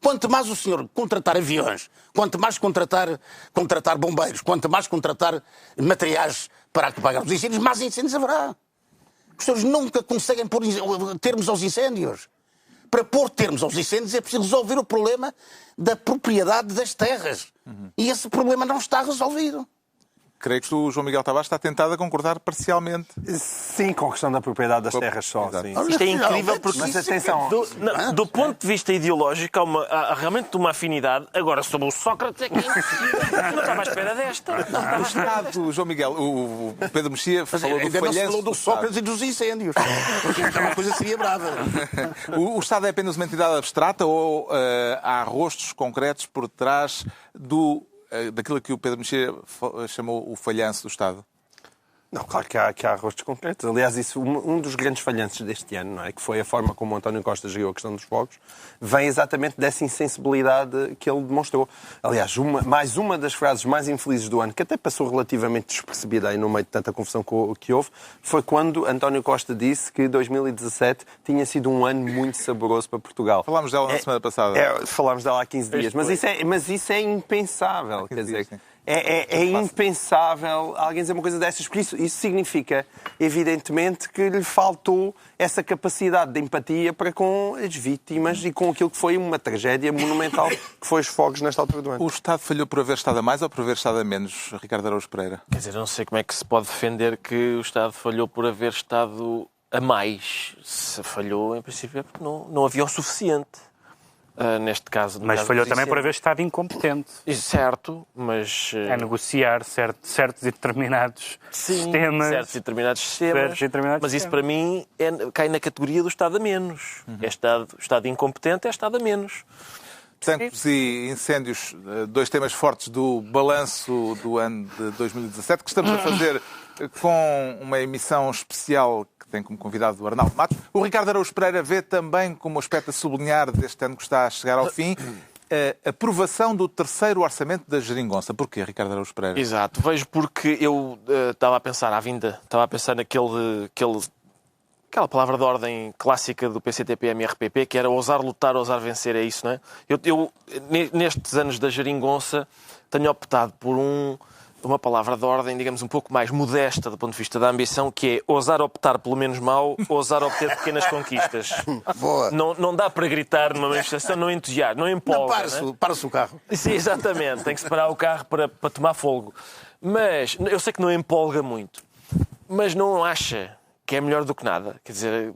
Quanto mais o senhor contratar aviões, quanto mais contratar bombeiros, quanto mais contratar materiais para apagar os incêndios, mais incêndios haverá. Os senhores nunca conseguem pôr termos aos incêndios. Para pôr termos aos incêndios é preciso resolver o problema da propriedade das terras. E esse problema não está resolvido. creio que o João Miguel Tavares está tentado a concordar parcialmente. Sim, com a questão da propriedade das terras só. Sim. Isto é incrível porque, Mas atenção, do ponto de vista ideológico, há realmente uma afinidade. Agora, sobre o Sócrates é que eu não estava à espera desta. O Estado, João Miguel, o Pedro Mexia falou do ainda não se falhanço falou do Sócrates e dos incêndios. Porque então uma coisa seria brava. O Estado é apenas uma entidade abstrata ou há rostos concretos por trás daquilo que o Pedro Mexia chamou o falhanço do Estado? Não, claro que há rostos concretos. Aliás, isso, um dos grandes falhanços deste ano, não é? Que foi a forma como o António Costa geriu a questão dos fogos, vem exatamente dessa insensibilidade que ele demonstrou. Aliás, mais uma das frases mais infelizes do ano, que até passou relativamente despercebida aí no meio de tanta confusão que houve, foi quando António Costa disse que 2017 tinha sido um ano muito saboroso para Portugal. Falámos dela na semana passada. Falámos dela há 15 dias. Mas isso é impensável. Quer dizer, é impensável alguém dizer uma coisa dessas, porque isso significa, evidentemente, que lhe faltou essa capacidade de empatia para com as vítimas e com aquilo que foi uma tragédia monumental que foi os fogos nesta altura do ano. O Estado falhou por haver estado a mais ou por haver estado a menos, Ricardo Araújo Pereira? Quer dizer, não sei como é que se pode defender que o Estado falhou por haver estado a mais. Se falhou, em princípio, é porque não havia o suficiente. Neste caso. Mas falhou também por haver estado incompetente. Certo, mas... A negociar certos e determinados sistemas. Certos e determinados sistemas. Mas isso, para mim, cai na categoria do Estado a menos. É Estado incompetente, é Estado a menos. Tempos e incêndios, dois temas fortes do balanço do ano de 2017, que estamos a fazer com uma emissão especial que tem como convidado o Arnaldo Matos. O Ricardo Araújo Pereira vê também como aspecto a sublinhar deste ano que está a chegar ao fim a aprovação do terceiro orçamento da Geringonça. Porquê, Ricardo Araújo Pereira? Exato. Vejo porque eu estava a pensar à vinda, estava a pensar aquela palavra de ordem clássica do PCTP-MRPP, que era ousar lutar, ousar vencer, é isso, não é? Eu nestes anos da Geringonça, tenho optado por uma palavra de ordem, digamos, um pouco mais modesta do ponto de vista da ambição, que é ousar optar pelo menos mau, ousar obter pequenas conquistas. Boa. Não dá para gritar numa manifestação, não entusiasma, não empolga. Para-se o carro. Sim, exatamente. Tem que separar o carro para tomar fogo. Mas, eu sei que não empolga muito, mas não acha que é melhor do que nada. Quer dizer,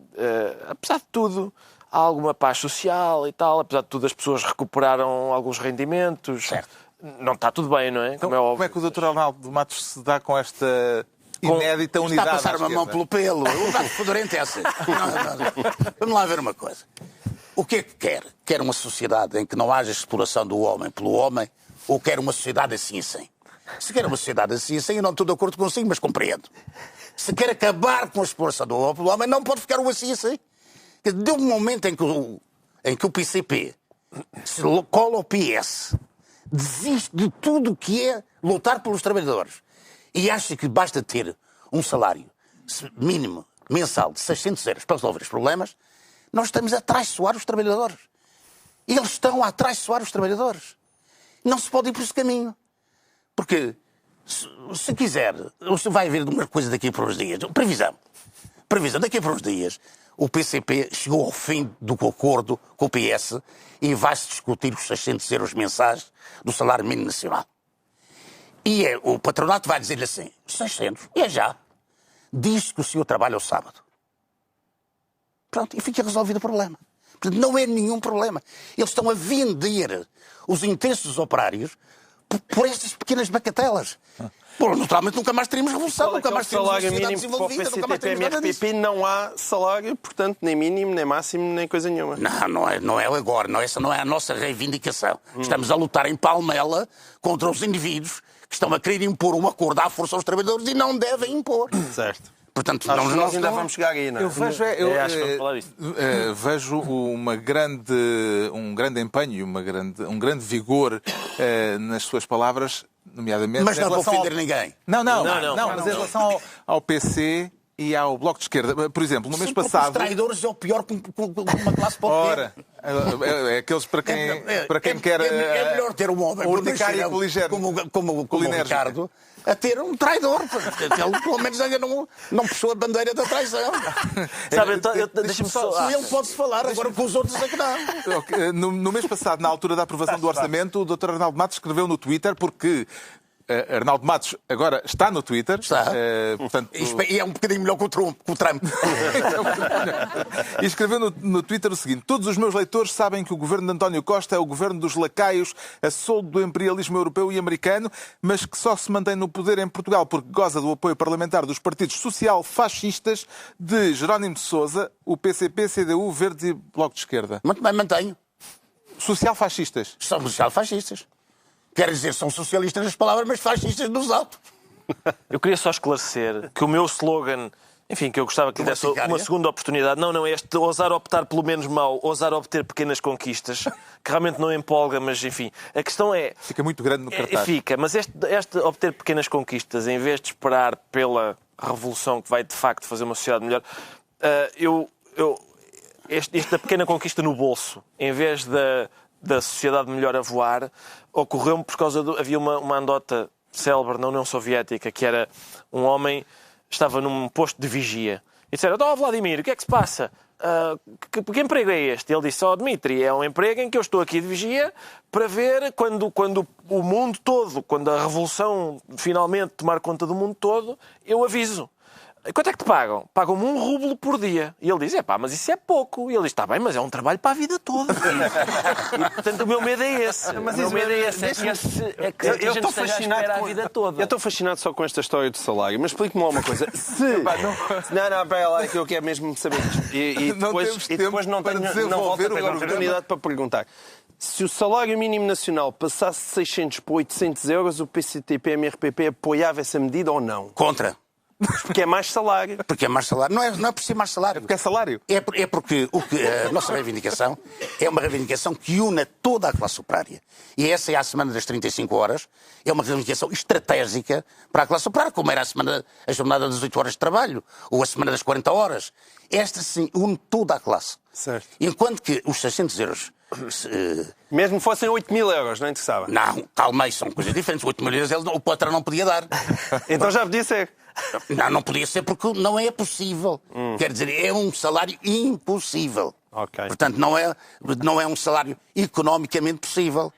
apesar de tudo, há alguma paz social e tal, apesar de tudo as pessoas recuperaram alguns rendimentos. Certo. Não está tudo bem, não é? Então, como é que o Dr. Arnaldo Matos se dá com esta inédita unidade? Está a passar uma mão pelo pelo. O gato fedorento é assim. Vamos lá ver uma coisa. O que é que quer? Quer uma sociedade em que não haja exploração do homem pelo homem ou quer uma sociedade assim? Se quer uma sociedade assim, eu não estou de acordo consigo, mas compreendo. Se quer acabar com a exploração do homem pelo homem, não pode ficar assim. De um momento em que o PCP se cola ao PS, desiste de tudo o que é lutar pelos trabalhadores e acha que basta ter um salário mínimo mensal de 600 euros para resolver os problemas, nós estamos a traiçoar os trabalhadores. Eles estão a traiçoar os trabalhadores. Não se pode ir por esse caminho. Porque, se quiser, você vai ver uma coisa daqui por uns dias. Previsão. Daqui por uns dias, o PCP chegou ao fim do acordo com o PS e vai-se discutir os 600 euros mensais do salário mínimo nacional. E o patronato vai dizer-lhe assim, 600, e é já. Diz que o senhor trabalha ao sábado. Pronto, e fica resolvido o problema. Portanto, não é nenhum problema. Eles estão a vender os interesses dos operários por estas pequenas bacatelas. Bom, naturalmente nunca mais teríamos revolução, nunca mais teríamos salário mínimo para o PCTP-MRPP, não há salário, portanto, nem mínimo, nem máximo, nem coisa nenhuma. Não é agora, essa não é a nossa reivindicação. Estamos a lutar em Palmela contra os indivíduos que estão a querer impor um acordo à força aos trabalhadores e não devem impor. Certo. Portanto, nós ainda vamos chegar aí, não é? Eu vejo, acho que vamos falar disso. Vejo um grande empenho, um grande vigor nas suas palavras, nomeadamente... Mas não vou ofender ninguém. Não, mas em relação ao PC e ao Bloco de Esquerda. Por exemplo, no mês passado... Os traidores é o pior que uma classe pode ter. Ora, é aqueles para quem quer... É melhor ter um homem como o Ricardo a ter um traidor. Ele, pelo menos, ainda não puxou a bandeira da traição. Sabe, deixa-me só... Ele pode-se falar, agora com os outros é que não. No mês passado, na altura da aprovação do orçamento, o Dr. Arnaldo Matos escreveu no Twitter, porque Arnaldo Matos agora está no Twitter. Está. Portanto... E é um bocadinho melhor que o Trump. E escreveu no Twitter o seguinte: todos os meus leitores sabem que o governo de António Costa é o governo dos lacaios a soldo do imperialismo europeu e americano, mas que só se mantém no poder em Portugal porque goza do apoio parlamentar dos partidos social-fascistas de Jerónimo de Sousa, o PCP, CDU, Verdes e Bloco de Esquerda. Muito bem, mantenho. Social-fascistas. São social-fascistas. Quer dizer, são socialistas nas palavras, mas fascistas nos autos. Eu queria só esclarecer que o meu slogan, enfim, que eu gostava que lhe desse uma segunda oportunidade, não é este ousar optar pelo menos mau, ousar obter pequenas conquistas, que realmente não empolga, mas enfim, a questão é... Fica muito grande no cartaz. Fica, mas este obter pequenas conquistas, em vez de esperar pela revolução que vai de facto fazer uma sociedade melhor, esta pequena conquista no bolso, em vez da sociedade melhor a voar, ocorreu-me por causa havia uma anedota célebre na União Soviética, que era um homem, estava num posto de vigia, e disseram: Vladimir, o que é que se passa? Que emprego é este? Ele disse: Dmitri, é um emprego em que eu estou aqui de vigia para ver quando o mundo todo, quando a revolução finalmente tomar conta do mundo todo, eu aviso. Quanto é que te pagam? Pagam-me 1 rublo por dia. E ele diz: mas isso é pouco. E ele diz: está bem, mas é um trabalho para a vida toda. E, portanto, o meu medo é esse. Mas o meu medo é esse. É que eu estou fascinado a vida toda. Eu estou fascinado só com esta história do salário, mas explique-me lá uma coisa. Não, pera lá, que eu quero mesmo saber isto. E depois não volto a ter a oportunidade para perguntar. Se o salário mínimo nacional passasse de 600 para 800 euros, o PCP-MRPP apoiava essa medida ou não? Contra. Porque é mais salário. Porque é mais salário. Não é por ser mais salário. É porque é salário. É porque a nossa reivindicação é uma reivindicação que une toda a classe operária. E essa é a semana das 35 horas. É uma reivindicação estratégica para a classe operária, como era a jornada das 8 horas de trabalho, ou a semana das 40 horas. Esta, sim, une toda a classe. Certo. Enquanto que os 600 euros... Mesmo fossem 8.000 euros, não interessava? Não, calma aí, são coisas diferentes. 8.000 euros o patrão não podia dar. Então já podia ser. Não podia ser porque não é possível. Quer dizer, é um salário impossível. Okay. Portanto, não é um salário economicamente possível.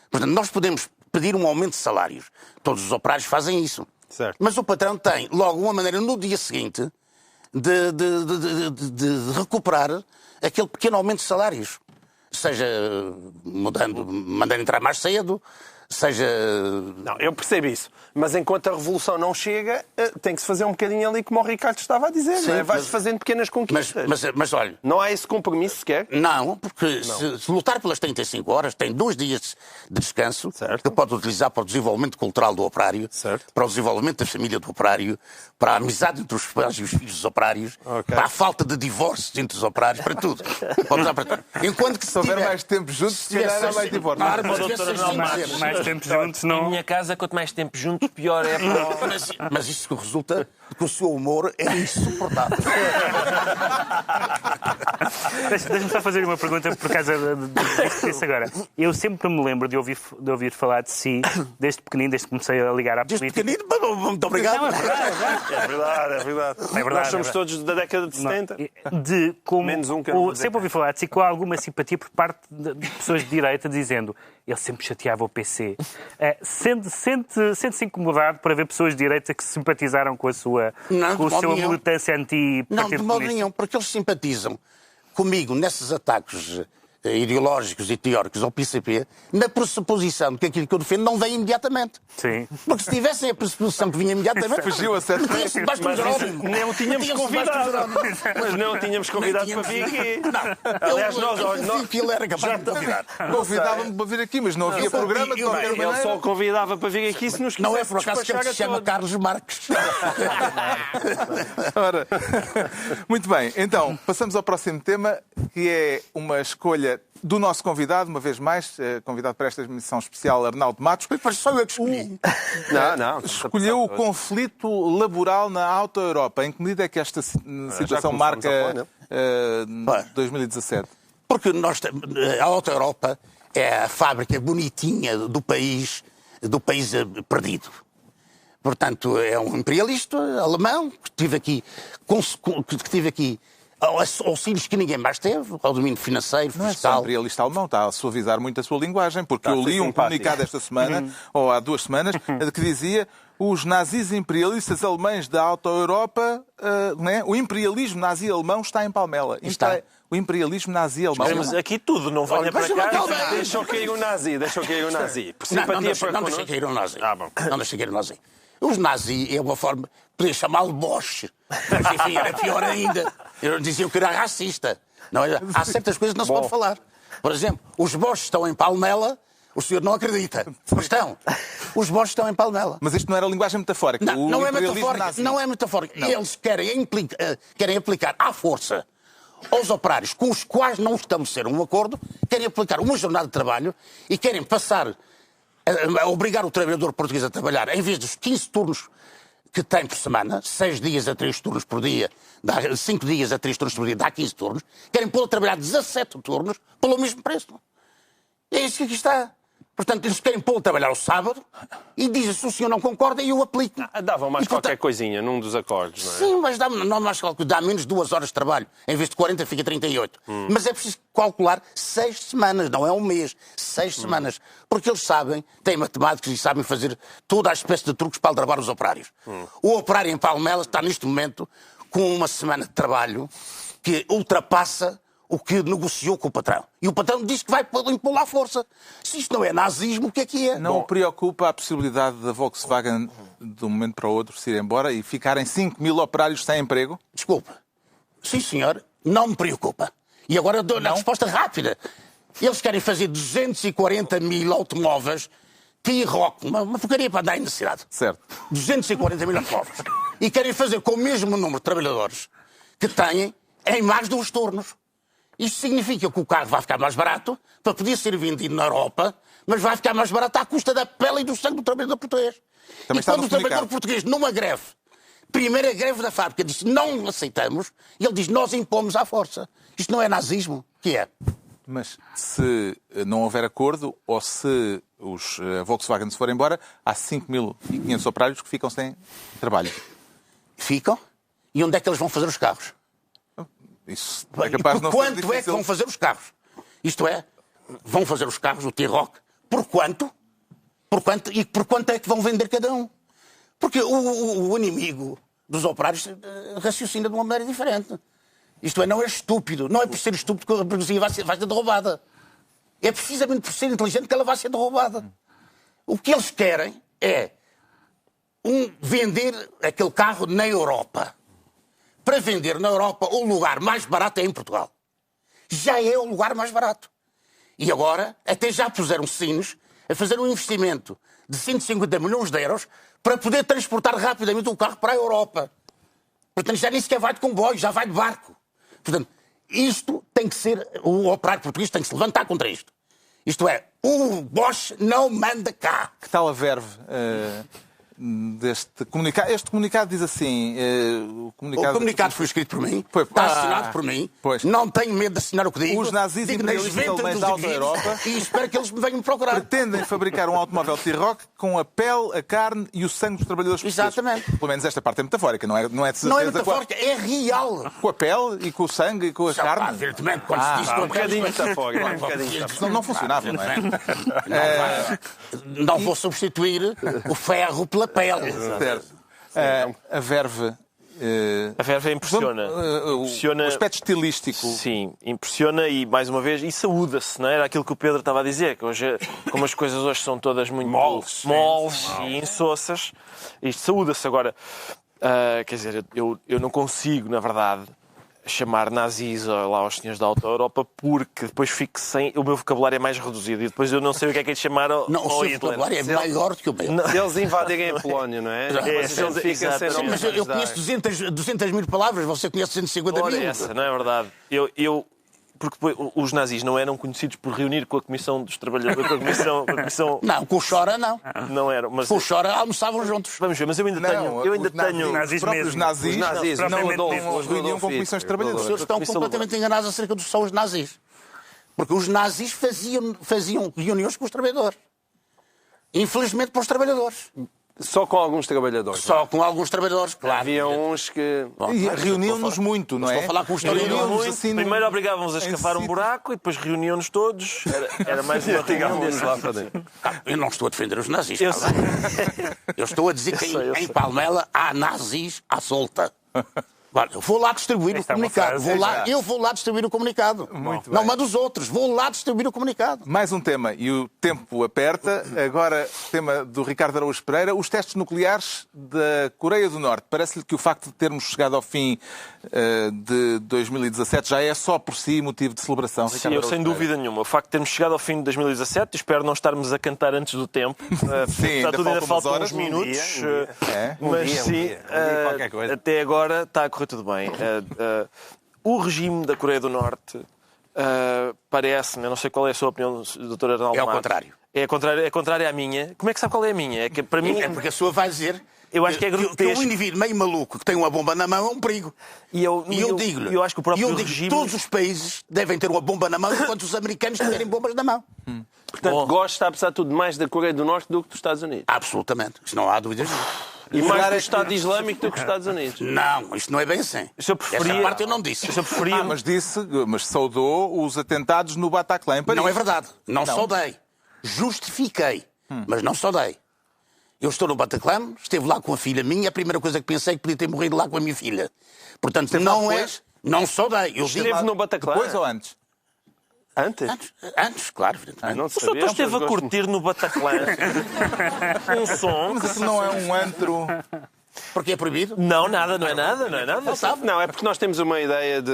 Portanto, nós podemos pedir um aumento de salários. Todos os operários fazem isso. Certo. Mas o patrão tem logo uma maneira no dia seguinte de recuperar aquele pequeno aumento de salários. Seja mandando entrar mais cedo, seja... Não, eu percebo isso. Mas enquanto a revolução não chega, tem que se fazer um bocadinho ali como o Ricardo estava a dizer. Sim, não é? Vai-se fazendo pequenas conquistas. Mas olha... Não há esse compromisso sequer? Não, porque se lutar pelas 35 horas, tem 2 dias de descanso, certo, que pode utilizar para o desenvolvimento cultural do operário, certo, para o desenvolvimento da família do operário, para a amizade entre os pais e os filhos dos operários, okay, para a falta de divórcios entre os operários, para tudo. Pode usar para tudo. Enquanto que se houver mais tempo juntos, se calhar não vai divórcio. Mais tempo juntos, não. Em minha casa, quanto mais tempo juntos, pior é para... Mas isto resulta que o seu humor é insuportável. Deixa-me só fazer uma pergunta por causa disso que disse agora. Eu sempre me lembro de ouvir falar de si, desde pequenino, desde que comecei a ligar à política. Desde pequenino, muito obrigado. Não, é verdade. Nós somos todos da década de 70. Menos um que sempre ouvi falar de si com alguma simpatia por parte de pessoas de direita, dizendo: ele sempre chateava o PC. Sente-se incomodado para ver pessoas de direita que simpatizaram com a sua militância anti-partido Não, de modo nenhum, porque eles simpatizam comigo nesses ataques ideológicos e teóricos ao PCP, na pressuposição de que aquilo que eu defendo não vem imediatamente. Sim. Porque se tivessem a pressuposição que vinha imediatamente... Fugiu a certo tempo. Nem o tínhamos convidado. Mas não o tínhamos convidado para vir aqui. Aliás, ele era capaz de convidar. Convidava-me para vir aqui, mas não havia programa de qualquer maneira. Ele só convidava para vir aqui se nos quisesse. Não é por acaso que ele se chama Carlos Marques. Ora, muito bem, então, passamos ao próximo tema, que é uma escolha do nosso convidado, uma vez mais, convidado para esta emissão especial, Arnaldo Matos. Mas só eu que escolhi. Não. Escolheu o conflito laboral na Auto Europa. Em que medida é que esta situação marca 2017? Porque a Auto Europa é a fábrica bonitinha do país perdido. Portanto, é um imperialista alemão que tive aqui auxílios que ninguém mais teve, ao domínio financeiro, Não é fiscal. só imperialista alemão, está a suavizar muito a sua linguagem, porque eu li um comunicado esta semana, ou há 2 semanas, que dizia os nazis imperialistas alemães da Alta Europa, o imperialismo nazi alemão está em Palmela. Está. O imperialismo nazi alemão. Mas aqui tudo, não venha para cá. Deixa eu cair o nazi. Por Não simpatia deixa para cair o nazi. bom. Não deixa cair o nazi. Os nazis é uma forma... Podia chamá-lo Bosch. Mas, enfim, era pior ainda. Eles diziam que era racista. Não, há certas coisas que não se pode falar. Por exemplo, os Bosch estão em Palmela, o senhor não acredita. Mas estão. Os Bosch estão em Palmela. Mas isto não era linguagem metafórica. Não é metafórica. Não é metafórica. Não. Eles querem aplicar à força aos operários com os quais não estabeleceram um acordo, querem aplicar uma jornada de trabalho e querem passar a obrigar o trabalhador português a trabalhar, em vez dos 15 turnos que tem por semana, 6 dias a 3 turnos por dia, 5 dias a 3 turnos por dia, dá 15 turnos, querem pô-lo a trabalhar 17 turnos pelo mesmo preço. É isso que aqui está. Portanto, eles querem pô-lo a trabalhar ao sábado e dizem, se o senhor não concorda, eu aplico. Davam mais qualquer coisinha num dos acordos, não é? Sim, mas dá menos 2 horas de trabalho. Em vez de 40, fica 38. Mas é preciso calcular 6 semanas, não é um mês. 6 semanas. Porque eles sabem, têm matemáticos e sabem fazer toda a espécie de truques para aldrabar os operários. O operário em Palmela está, neste momento, com uma semana de trabalho que ultrapassa o que negociou com o patrão. E o patrão diz que vai impô-lo à força. Se isto não é nazismo, o que é? Não o preocupa a possibilidade da Volkswagen, de um momento para o outro, se ir embora e ficarem 5.000 operários sem emprego? Desculpa. Sim, senhor, não me preocupa. E agora eu dou-lhe a resposta rápida. Eles querem fazer 240.000 automóveis T-Roc, uma porcaria para andar na cidade. Certo. 240.000 automóveis. E querem fazer com o mesmo número de trabalhadores que têm em mais 2 turnos. Isto significa que o carro vai ficar mais barato para poder ser vendido na Europa, mas vai ficar mais barato à custa da pele e do sangue do trabalhador português. Também e quando o trabalhador português, numa greve, primeira greve da fábrica, diz não aceitamos, e ele diz nós impomos à força. Isto não é nazismo? Que é? Mas se não houver acordo ou se os Volkswagen se forem embora, há 5.500 operários que ficam sem trabalho. Ficam? E onde é que eles vão fazer os carros? Isso é capaz de não ser quanto difícil. é que vão fazer os carros? Isto é, vão fazer os carros, o T-Roc, por quanto? E por quanto é que vão vender cada um? Porque o inimigo dos operários raciocina de uma maneira diferente. Isto é, não é estúpido. Não é por ser estúpido que a burguesia vai ser derrubada. É precisamente por ser inteligente que ela vai ser derrubada. O que eles querem é vender aquele carro na Europa. Para vender na Europa, o lugar mais barato é em Portugal. Já é o lugar mais barato. E agora, até já puseram sinos a fazer um investimento de 150 milhões de euros para poder transportar rapidamente o carro para a Europa. Portanto, já nem sequer vai de comboio, já vai de barco. Portanto, isto tem que ser... O operário português tem que se levantar contra isto. Isto é, o Bosch não manda cá. Que tal a verve deste comunicado? Este comunicado diz assim... O comunicado foi escrito por mim, está assinado por mim, não tenho medo de assinar o que digo. Os nazis imperialistas alemães da Alta Europa e espero que eles me venham procurar. Pretendem fabricar um automóvel T-Roc com a pele, a carne e o sangue dos trabalhadores portugueses. Exatamente. Pelo menos esta parte é metafórica, não é de certeza. Não é metafórica, é real. Com a pele e com o sangue e com a carne? Evidentemente, quando se diz um bocadinho metafórico. Não funcionava, não é? Não vou substituir o ferro pela pele. Certo. A verve... A verve impressiona. O aspecto estilístico. Sim, impressiona e, mais uma vez, e saúda-se, não é? Era aquilo que o Pedro estava a dizer, que hoje, como as coisas hoje são todas muito moles e insossas, isto saúda-se. Agora, quer dizer, eu não consigo, na verdade, chamar nazis lá aos senhores da Alta Europa porque depois fico sem... O meu vocabulário é mais reduzido e depois eu não sei o que é de chamar ao Não, o seu vocabulário é maior do que o meu. Se eles invadirem a Polónia, não é? Mas eu conheço 200 mil palavras, você conhece 250 mil. Essa, não é verdade? Porque os nazis não eram conhecidos por reunir com a Comissão dos Trabalhadores, com a Comissão... Não, com o Chora não. Não eram, mas... Com o Chora almoçavam juntos. Vamos ver, mas eu ainda tenho... Os próprios nazis não reuniam com comissões de trabalhadores. Os senhores estão completamente enganados acerca do que são os nazis. Porque os nazis faziam reuniões com os trabalhadores. Infelizmente para os trabalhadores. Só com alguns trabalhadores. Só com alguns trabalhadores, claro. Havia uns que... E reuniam-nos muito, não é? Estou a falar com os trabalhadores. Assim, Primeiro obrigávamos a escavar um buraco e depois reuniam-nos todos. Era mais uma reunião desse lá para dentro. Eu não estou a defender os nazistas. Eu estou a dizer que em Palmela há nazis à solta. Olha, eu vou lá distribuir o comunicado. Eu vou lá distribuir o comunicado. Não mando os outros. Vou lá distribuir o comunicado. Mais um tema, e o tempo aperta. Agora, tema do Ricardo Araújo Pereira. Os testes nucleares da Coreia do Norte. Parece-lhe que o facto de termos chegado ao fim de 2017 já é só por si motivo de celebração, Sim, eu sem dúvida nenhuma. O facto de termos chegado ao fim de 2017, espero não estarmos a cantar antes do tempo. Sim, ainda faltam uns minutos. Mas sim, até agora está a correr tudo bem. O regime da Coreia do Norte parece-me, eu não sei qual é a sua opinião, Dr. Arnaldo. É ao contrário. É contrário à minha. Como é que sabe qual é a minha? É que para mim... É porque a sua vai dizer... Eu acho que é grotesco. Um indivíduo meio maluco que tem uma bomba na mão é um perigo. E eu digo-lhe, eu acho que o próprio regime... Todos os países devem ter uma bomba na mão enquanto os americanos tiverem bombas na mão. Portanto, gosta, apesar de tudo, mais da Coreia do Norte do que dos Estados Unidos. Absolutamente. Isso não há dúvidas. E mais do Estado Islâmico do que dos Estados Unidos. Não, isto não é bem assim. Essa parte eu não disse. Mas saudou os atentados no Bataclan em Paris. Não é verdade. Não saudei. Justifiquei. Mas não saudei. Eu estou no Bataclan, esteve lá com a filha minha, a primeira coisa que pensei é que podia ter morrido lá com a minha filha. Portanto, não saudei. Eu esteve no Bataclan? Depois ou antes? Antes, claro. O Soutor esteve a curtir no Bataclan um som. Mas isso não é um antro... Porque é proibido? Não, nada, não é nada. Não sabe? Não, é porque nós temos uma ideia de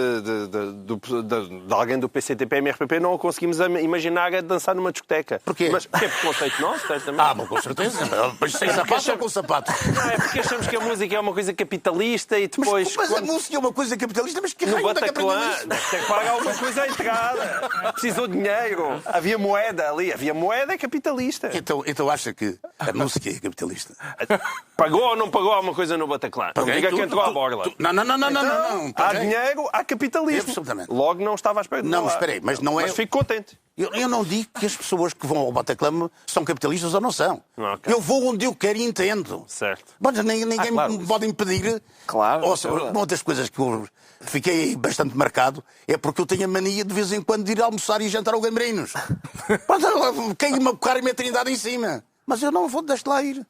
alguém do PCTP-MRPP, não o conseguimos imaginar a dançar numa discoteca. Porquê? Mas é preconceito nosso, certamente. Bom, com certeza. Mas sem sapatos ou com sapatos? Não, é porque achamos que a música é uma coisa capitalista e depois... Mas a música é uma coisa capitalista, mas que raio tem que pagar alguma coisa à entrada. Precisou de dinheiro. Havia moeda ali. Havia moeda capitalista. Então acha que a música é capitalista? Pagou ou não pagou alguma coisa no Bataclan? Não diga que entrou à borla. Não. Há dinheiro, há capitalismo. Absolutamente. Logo não estava à espera de Não, espera aí, mas não é... Mas fico contente. Eu não digo que as pessoas que vão ao Bataclan são capitalistas ou não são. Okay. Eu vou onde eu quero e entendo. Certo. Bom, ninguém me pode impedir. Claro. Uma das coisas que eu fiquei bastante marcado é porque eu tenho a mania de vez em quando de ir almoçar e jantar ao Gambrinhos. Quem-me a bocar e me a Trindade em cima. Mas eu não vou, deixe lá ir.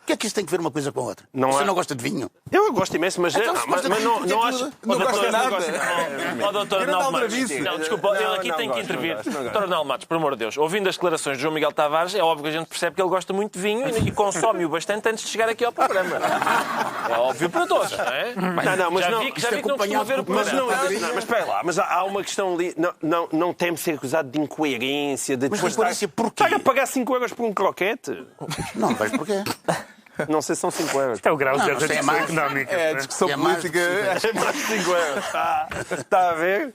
O que é que isso tem que ver uma coisa com a outra? Você não gosta de vinho? Eu gosto imenso, mas Então, não acho... Não gosta de nada. Doutor Arnaldo Matos. Não, desculpa, ele aqui tem que intervir. Doutor Arnaldo Matos, por amor de Deus, ouvindo as declarações de João Miguel Tavares, é óbvio que a gente percebe que ele gosta muito de vinho e consome-o bastante antes de chegar aqui ao programa. É óbvio para todos, não é? Já vi que não costuma ver o programa. Mas espera lá, mas há uma questão ali... Não teme ser acusado de incoerência, de Mas incoerência porquê? Está a pagar 5 euros por um croquete? Não, mas porquê? Não sei se são 5 euros. Isto é o grau de é mais económica. É, a discussão política... É mais de 5 euros. Está a ver?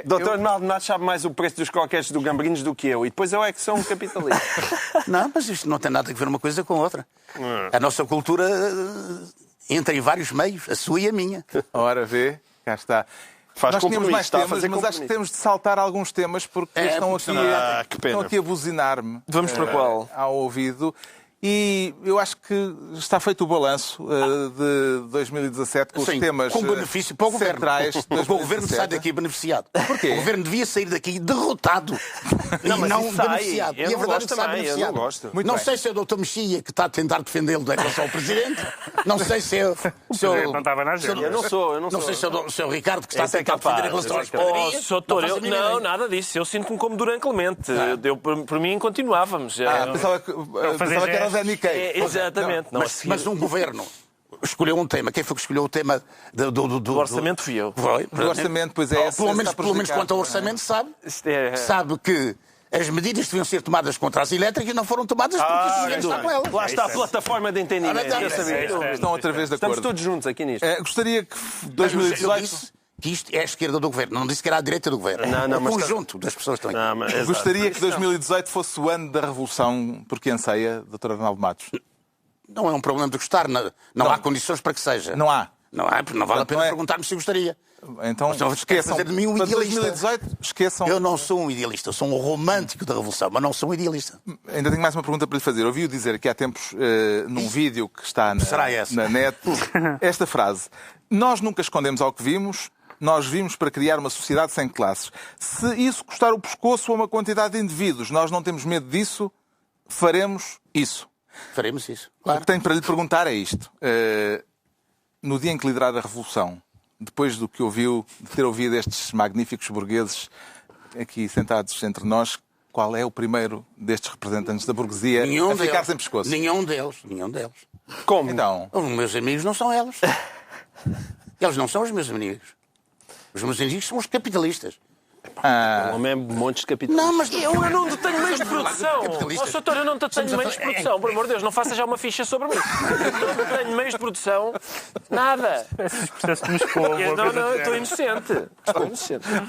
Doutor Arnaldo Matos sabe mais o preço dos croquetes do Gambrinhos do que eu. E depois eu é que sou um capitalista. Não, mas isto não tem nada a ver uma coisa com a outra. A nossa cultura entra em vários meios, a sua e a minha. Ora, vê, cá está. Nós tínhamos mais temas, mas acho que temos de saltar alguns temas porque estão aqui a buzinar-me. Vamos para qual? Ao ouvido. E eu acho que está feito o balanço de 2017 com os temas com benefício para o centrais. O governo sai daqui beneficiado. Porquê? O governo devia sair daqui derrotado e não beneficiado. E a verdade é que sai beneficiado. Eu não gosto. Não sei se é o Dr. Mexia que está a tentar defendê-lo em relação ao Presidente. Não sei se é o Presidente não estava na agenda. Eu não sou. Não sei se é o Ricardo que está a tentar defender em relação às padarias. Não, nada disso. Eu sinto-me como Durão Clemente. Por mim, continuávamos. Pensava que era o Zé Niquei. Exatamente. Mas um governo escolheu um tema. Quem foi que escolheu o tema do orçamento? Fui eu. Do orçamento, pois é. Pelo menos quanto ao orçamento, sabe que as medidas que deviam ser tomadas contra as elétricas não foram tomadas porque o governo está com elas. Lá está a plataforma de entendimento. Estão outra vez de acordo. Estamos todos juntos aqui nisto. Gostaria que 2018... que isto é a esquerda do governo. Não disse que era a direita do governo. O conjunto das pessoas estão aqui. Gostaria que 2018 fosse o ano da revolução porque anseia, Dr. Arnaldo Matos. Não é um problema de gostar. Não há condições para que seja. Não há. Não há, porque não vale a pena perguntar-me se gostaria. Então, esqueçam. De mim um para idealista. 2018, esqueçam. Eu não sou um idealista, sou um romântico da Revolução, mas não sou um idealista. Ainda tenho mais uma pergunta para lhe fazer. Ouvi-o dizer aqui há tempos, num vídeo que está na net, esta frase. Nós nunca escondemos ao que vimos, nós vimos para criar uma sociedade sem classes. Se isso custar o pescoço a uma quantidade de indivíduos, nós não temos medo disso, faremos isso. Faremos isso, claro. O que tenho para lhe perguntar é isto. No dia em que liderar a Revolução, depois do que ouviu, de ter ouvido estes magníficos burgueses aqui sentados entre nós, qual é o primeiro destes representantes da burguesia a ficar sem pescoço? Nenhum deles. Como? Então, Os meus amigos não são eles. Eles não são os meus amigos. Os meus amigos são os capitalistas. O homem é montes de capitalistas. Não, mas Eu não detenho meios de produção. Capitalistas. Doutor, eu não detenho meios de produção. Por amor de Deus, não faça já uma ficha sobre mim. Eu não detenho meios de produção. Nada. Esses processos nos povo. Eu estou inocente.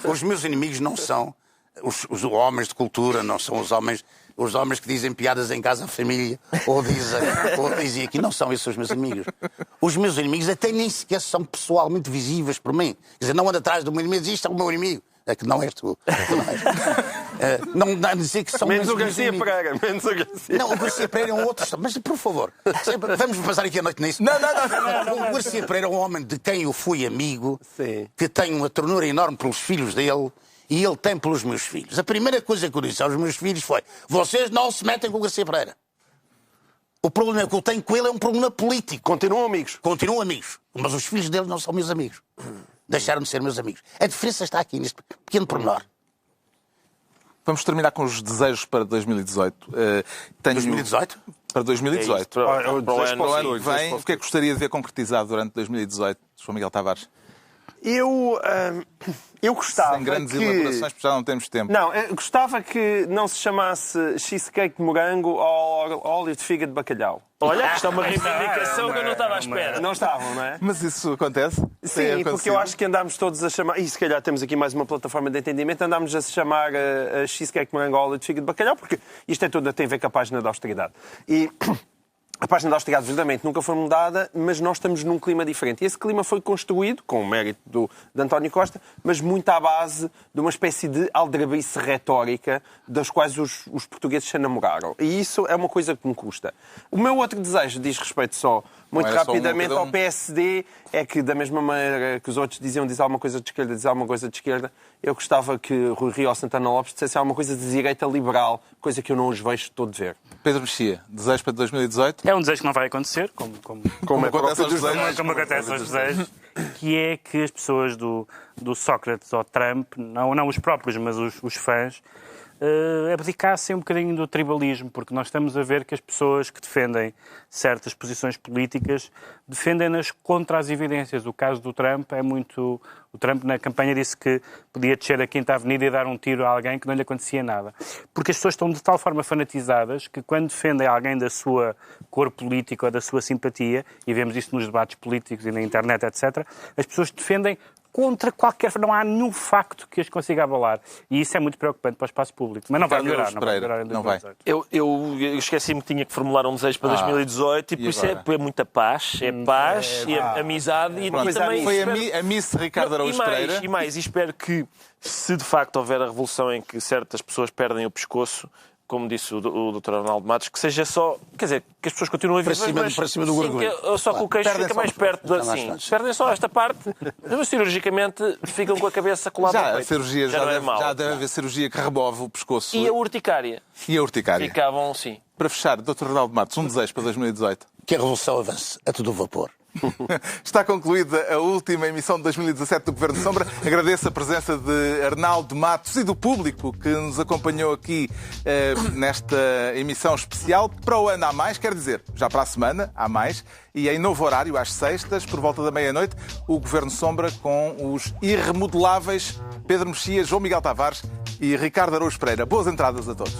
os meus inimigos não são os homens de cultura, não são os homens que dizem piadas em casa à família, ou dizem aqui, não são esses os meus inimigos. Os meus inimigos até nem sequer são pessoalmente visíveis por mim. Quer dizer, não anda atrás do meu inimigo, diz, isto é o meu inimigo. É que não és tu. Não dá a dizer que são menos o Garcia Pereira. Menos o Garcia. Não, o Garcia Pereira é um outro. Mas, por favor, vamos passar aqui a noite nisso. Não. O Garcia Pereira é um homem de quem eu fui amigo, Sim. que tem uma ternura enorme pelos filhos dele e ele tem pelos meus filhos. A primeira coisa que eu disse aos meus filhos foi: vocês não se metem com o Garcia Pereira. O problema que eu tenho com ele é um problema político. Continuam amigos. Continuam amigos. Mas os filhos dele não são meus amigos. Deixaram de ser meus amigos. A diferença está aqui, neste pequeno pormenor. vamos terminar com os desejos para 2018. 2018? Para 2018. Para o ano que vem, o que é que gostaria de ver concretizado durante 2018, João Miguel Tavares? Eu gostava Sem grandes elaborações, porque já não temos tempo. Não, eu gostava que não se chamasse cheesecake de morango ou óleo de figa de bacalhau. Olha, isto é uma reivindicação que eu não estava à espera. Não estavam, não é? Mas isso acontece? Sim, porque eu acho que andámos todos a chamar, e se calhar temos aqui mais uma plataforma de entendimento, andámos a se chamar a cheesecake de morango ou óleo de figa de bacalhau, porque isto é tudo tem a ver com a página da austeridade. E a página da austeridade, verdadeiramente, nunca foi mudada, mas nós estamos num clima diferente. E esse clima foi construído, com o mérito de António Costa, mas muito à base de uma espécie de aldrabice retórica das quais os portugueses se enamoraram. E isso é uma coisa que me custa. O meu outro desejo diz respeito só, muito rapidamente, ao PSD, é que, da mesma maneira que os outros dizer alguma coisa de esquerda, dizer alguma coisa de esquerda, eu gostava que Rui Rio ou Santana Lopes dissessem alguma coisa de direita liberal, coisa que eu não os vejo todo ver. Pedro Mexia, desejo para 2018? É um desejo que não vai acontecer, como acontece aos desejos. Como acontece aos desejos, que é que as pessoas do Sócrates ou Trump, não os próprios, mas os fãs, abdicassem um bocadinho do tribalismo, porque nós estamos a ver que as pessoas que defendem certas posições políticas defendem-nas contra as evidências. O caso do Trump é muito... O Trump na campanha disse que podia descer a Quinta Avenida e dar um tiro a alguém que não lhe acontecia nada. Porque as pessoas estão de tal forma fanatizadas que quando defendem alguém da sua cor política ou da sua simpatia, e vemos isso nos debates políticos e na internet, etc., as pessoas defendem contra qualquer... Não há nenhum facto que as consiga abalar. E isso é muito preocupante para o espaço público. Mas não vai melhorar. Não vai melhorar em 2018. Eu esqueci-me que tinha que formular um desejo para 2018 e por isso é muita paz. É paz e amizade. E pronto, também foi a Miss Ricardo Araújo Pereira. E espero que, se de facto houver a revolução em que certas pessoas perdem o pescoço, como disse o Dr. Arnaldo Matos, que seja só... Quer dizer, que as pessoas continuem vivas, para cima do gorgulho. Só que o queixo fica mais perto. Perdem só esta parte, mas cirurgicamente ficam com a cabeça colada ao peito. Já deve haver cirurgia que remove o pescoço. E a urticária. Ficavam, sim. Para fechar, Dr. Arnaldo Matos, um desejo para 2018. Que a revolução avance a todo vapor. Está concluída a última emissão de 2017 do Governo Sombra. Agradeço a presença de Arnaldo Matos e do público que nos acompanhou aqui nesta emissão especial. Para o ano há mais, quer dizer, já para a semana há mais. E em novo horário, às sextas, por volta da meia-noite, o Governo Sombra com os irremodeláveis Pedro Mexia, João Miguel Tavares e Ricardo Araújo Pereira. Boas entradas a todos.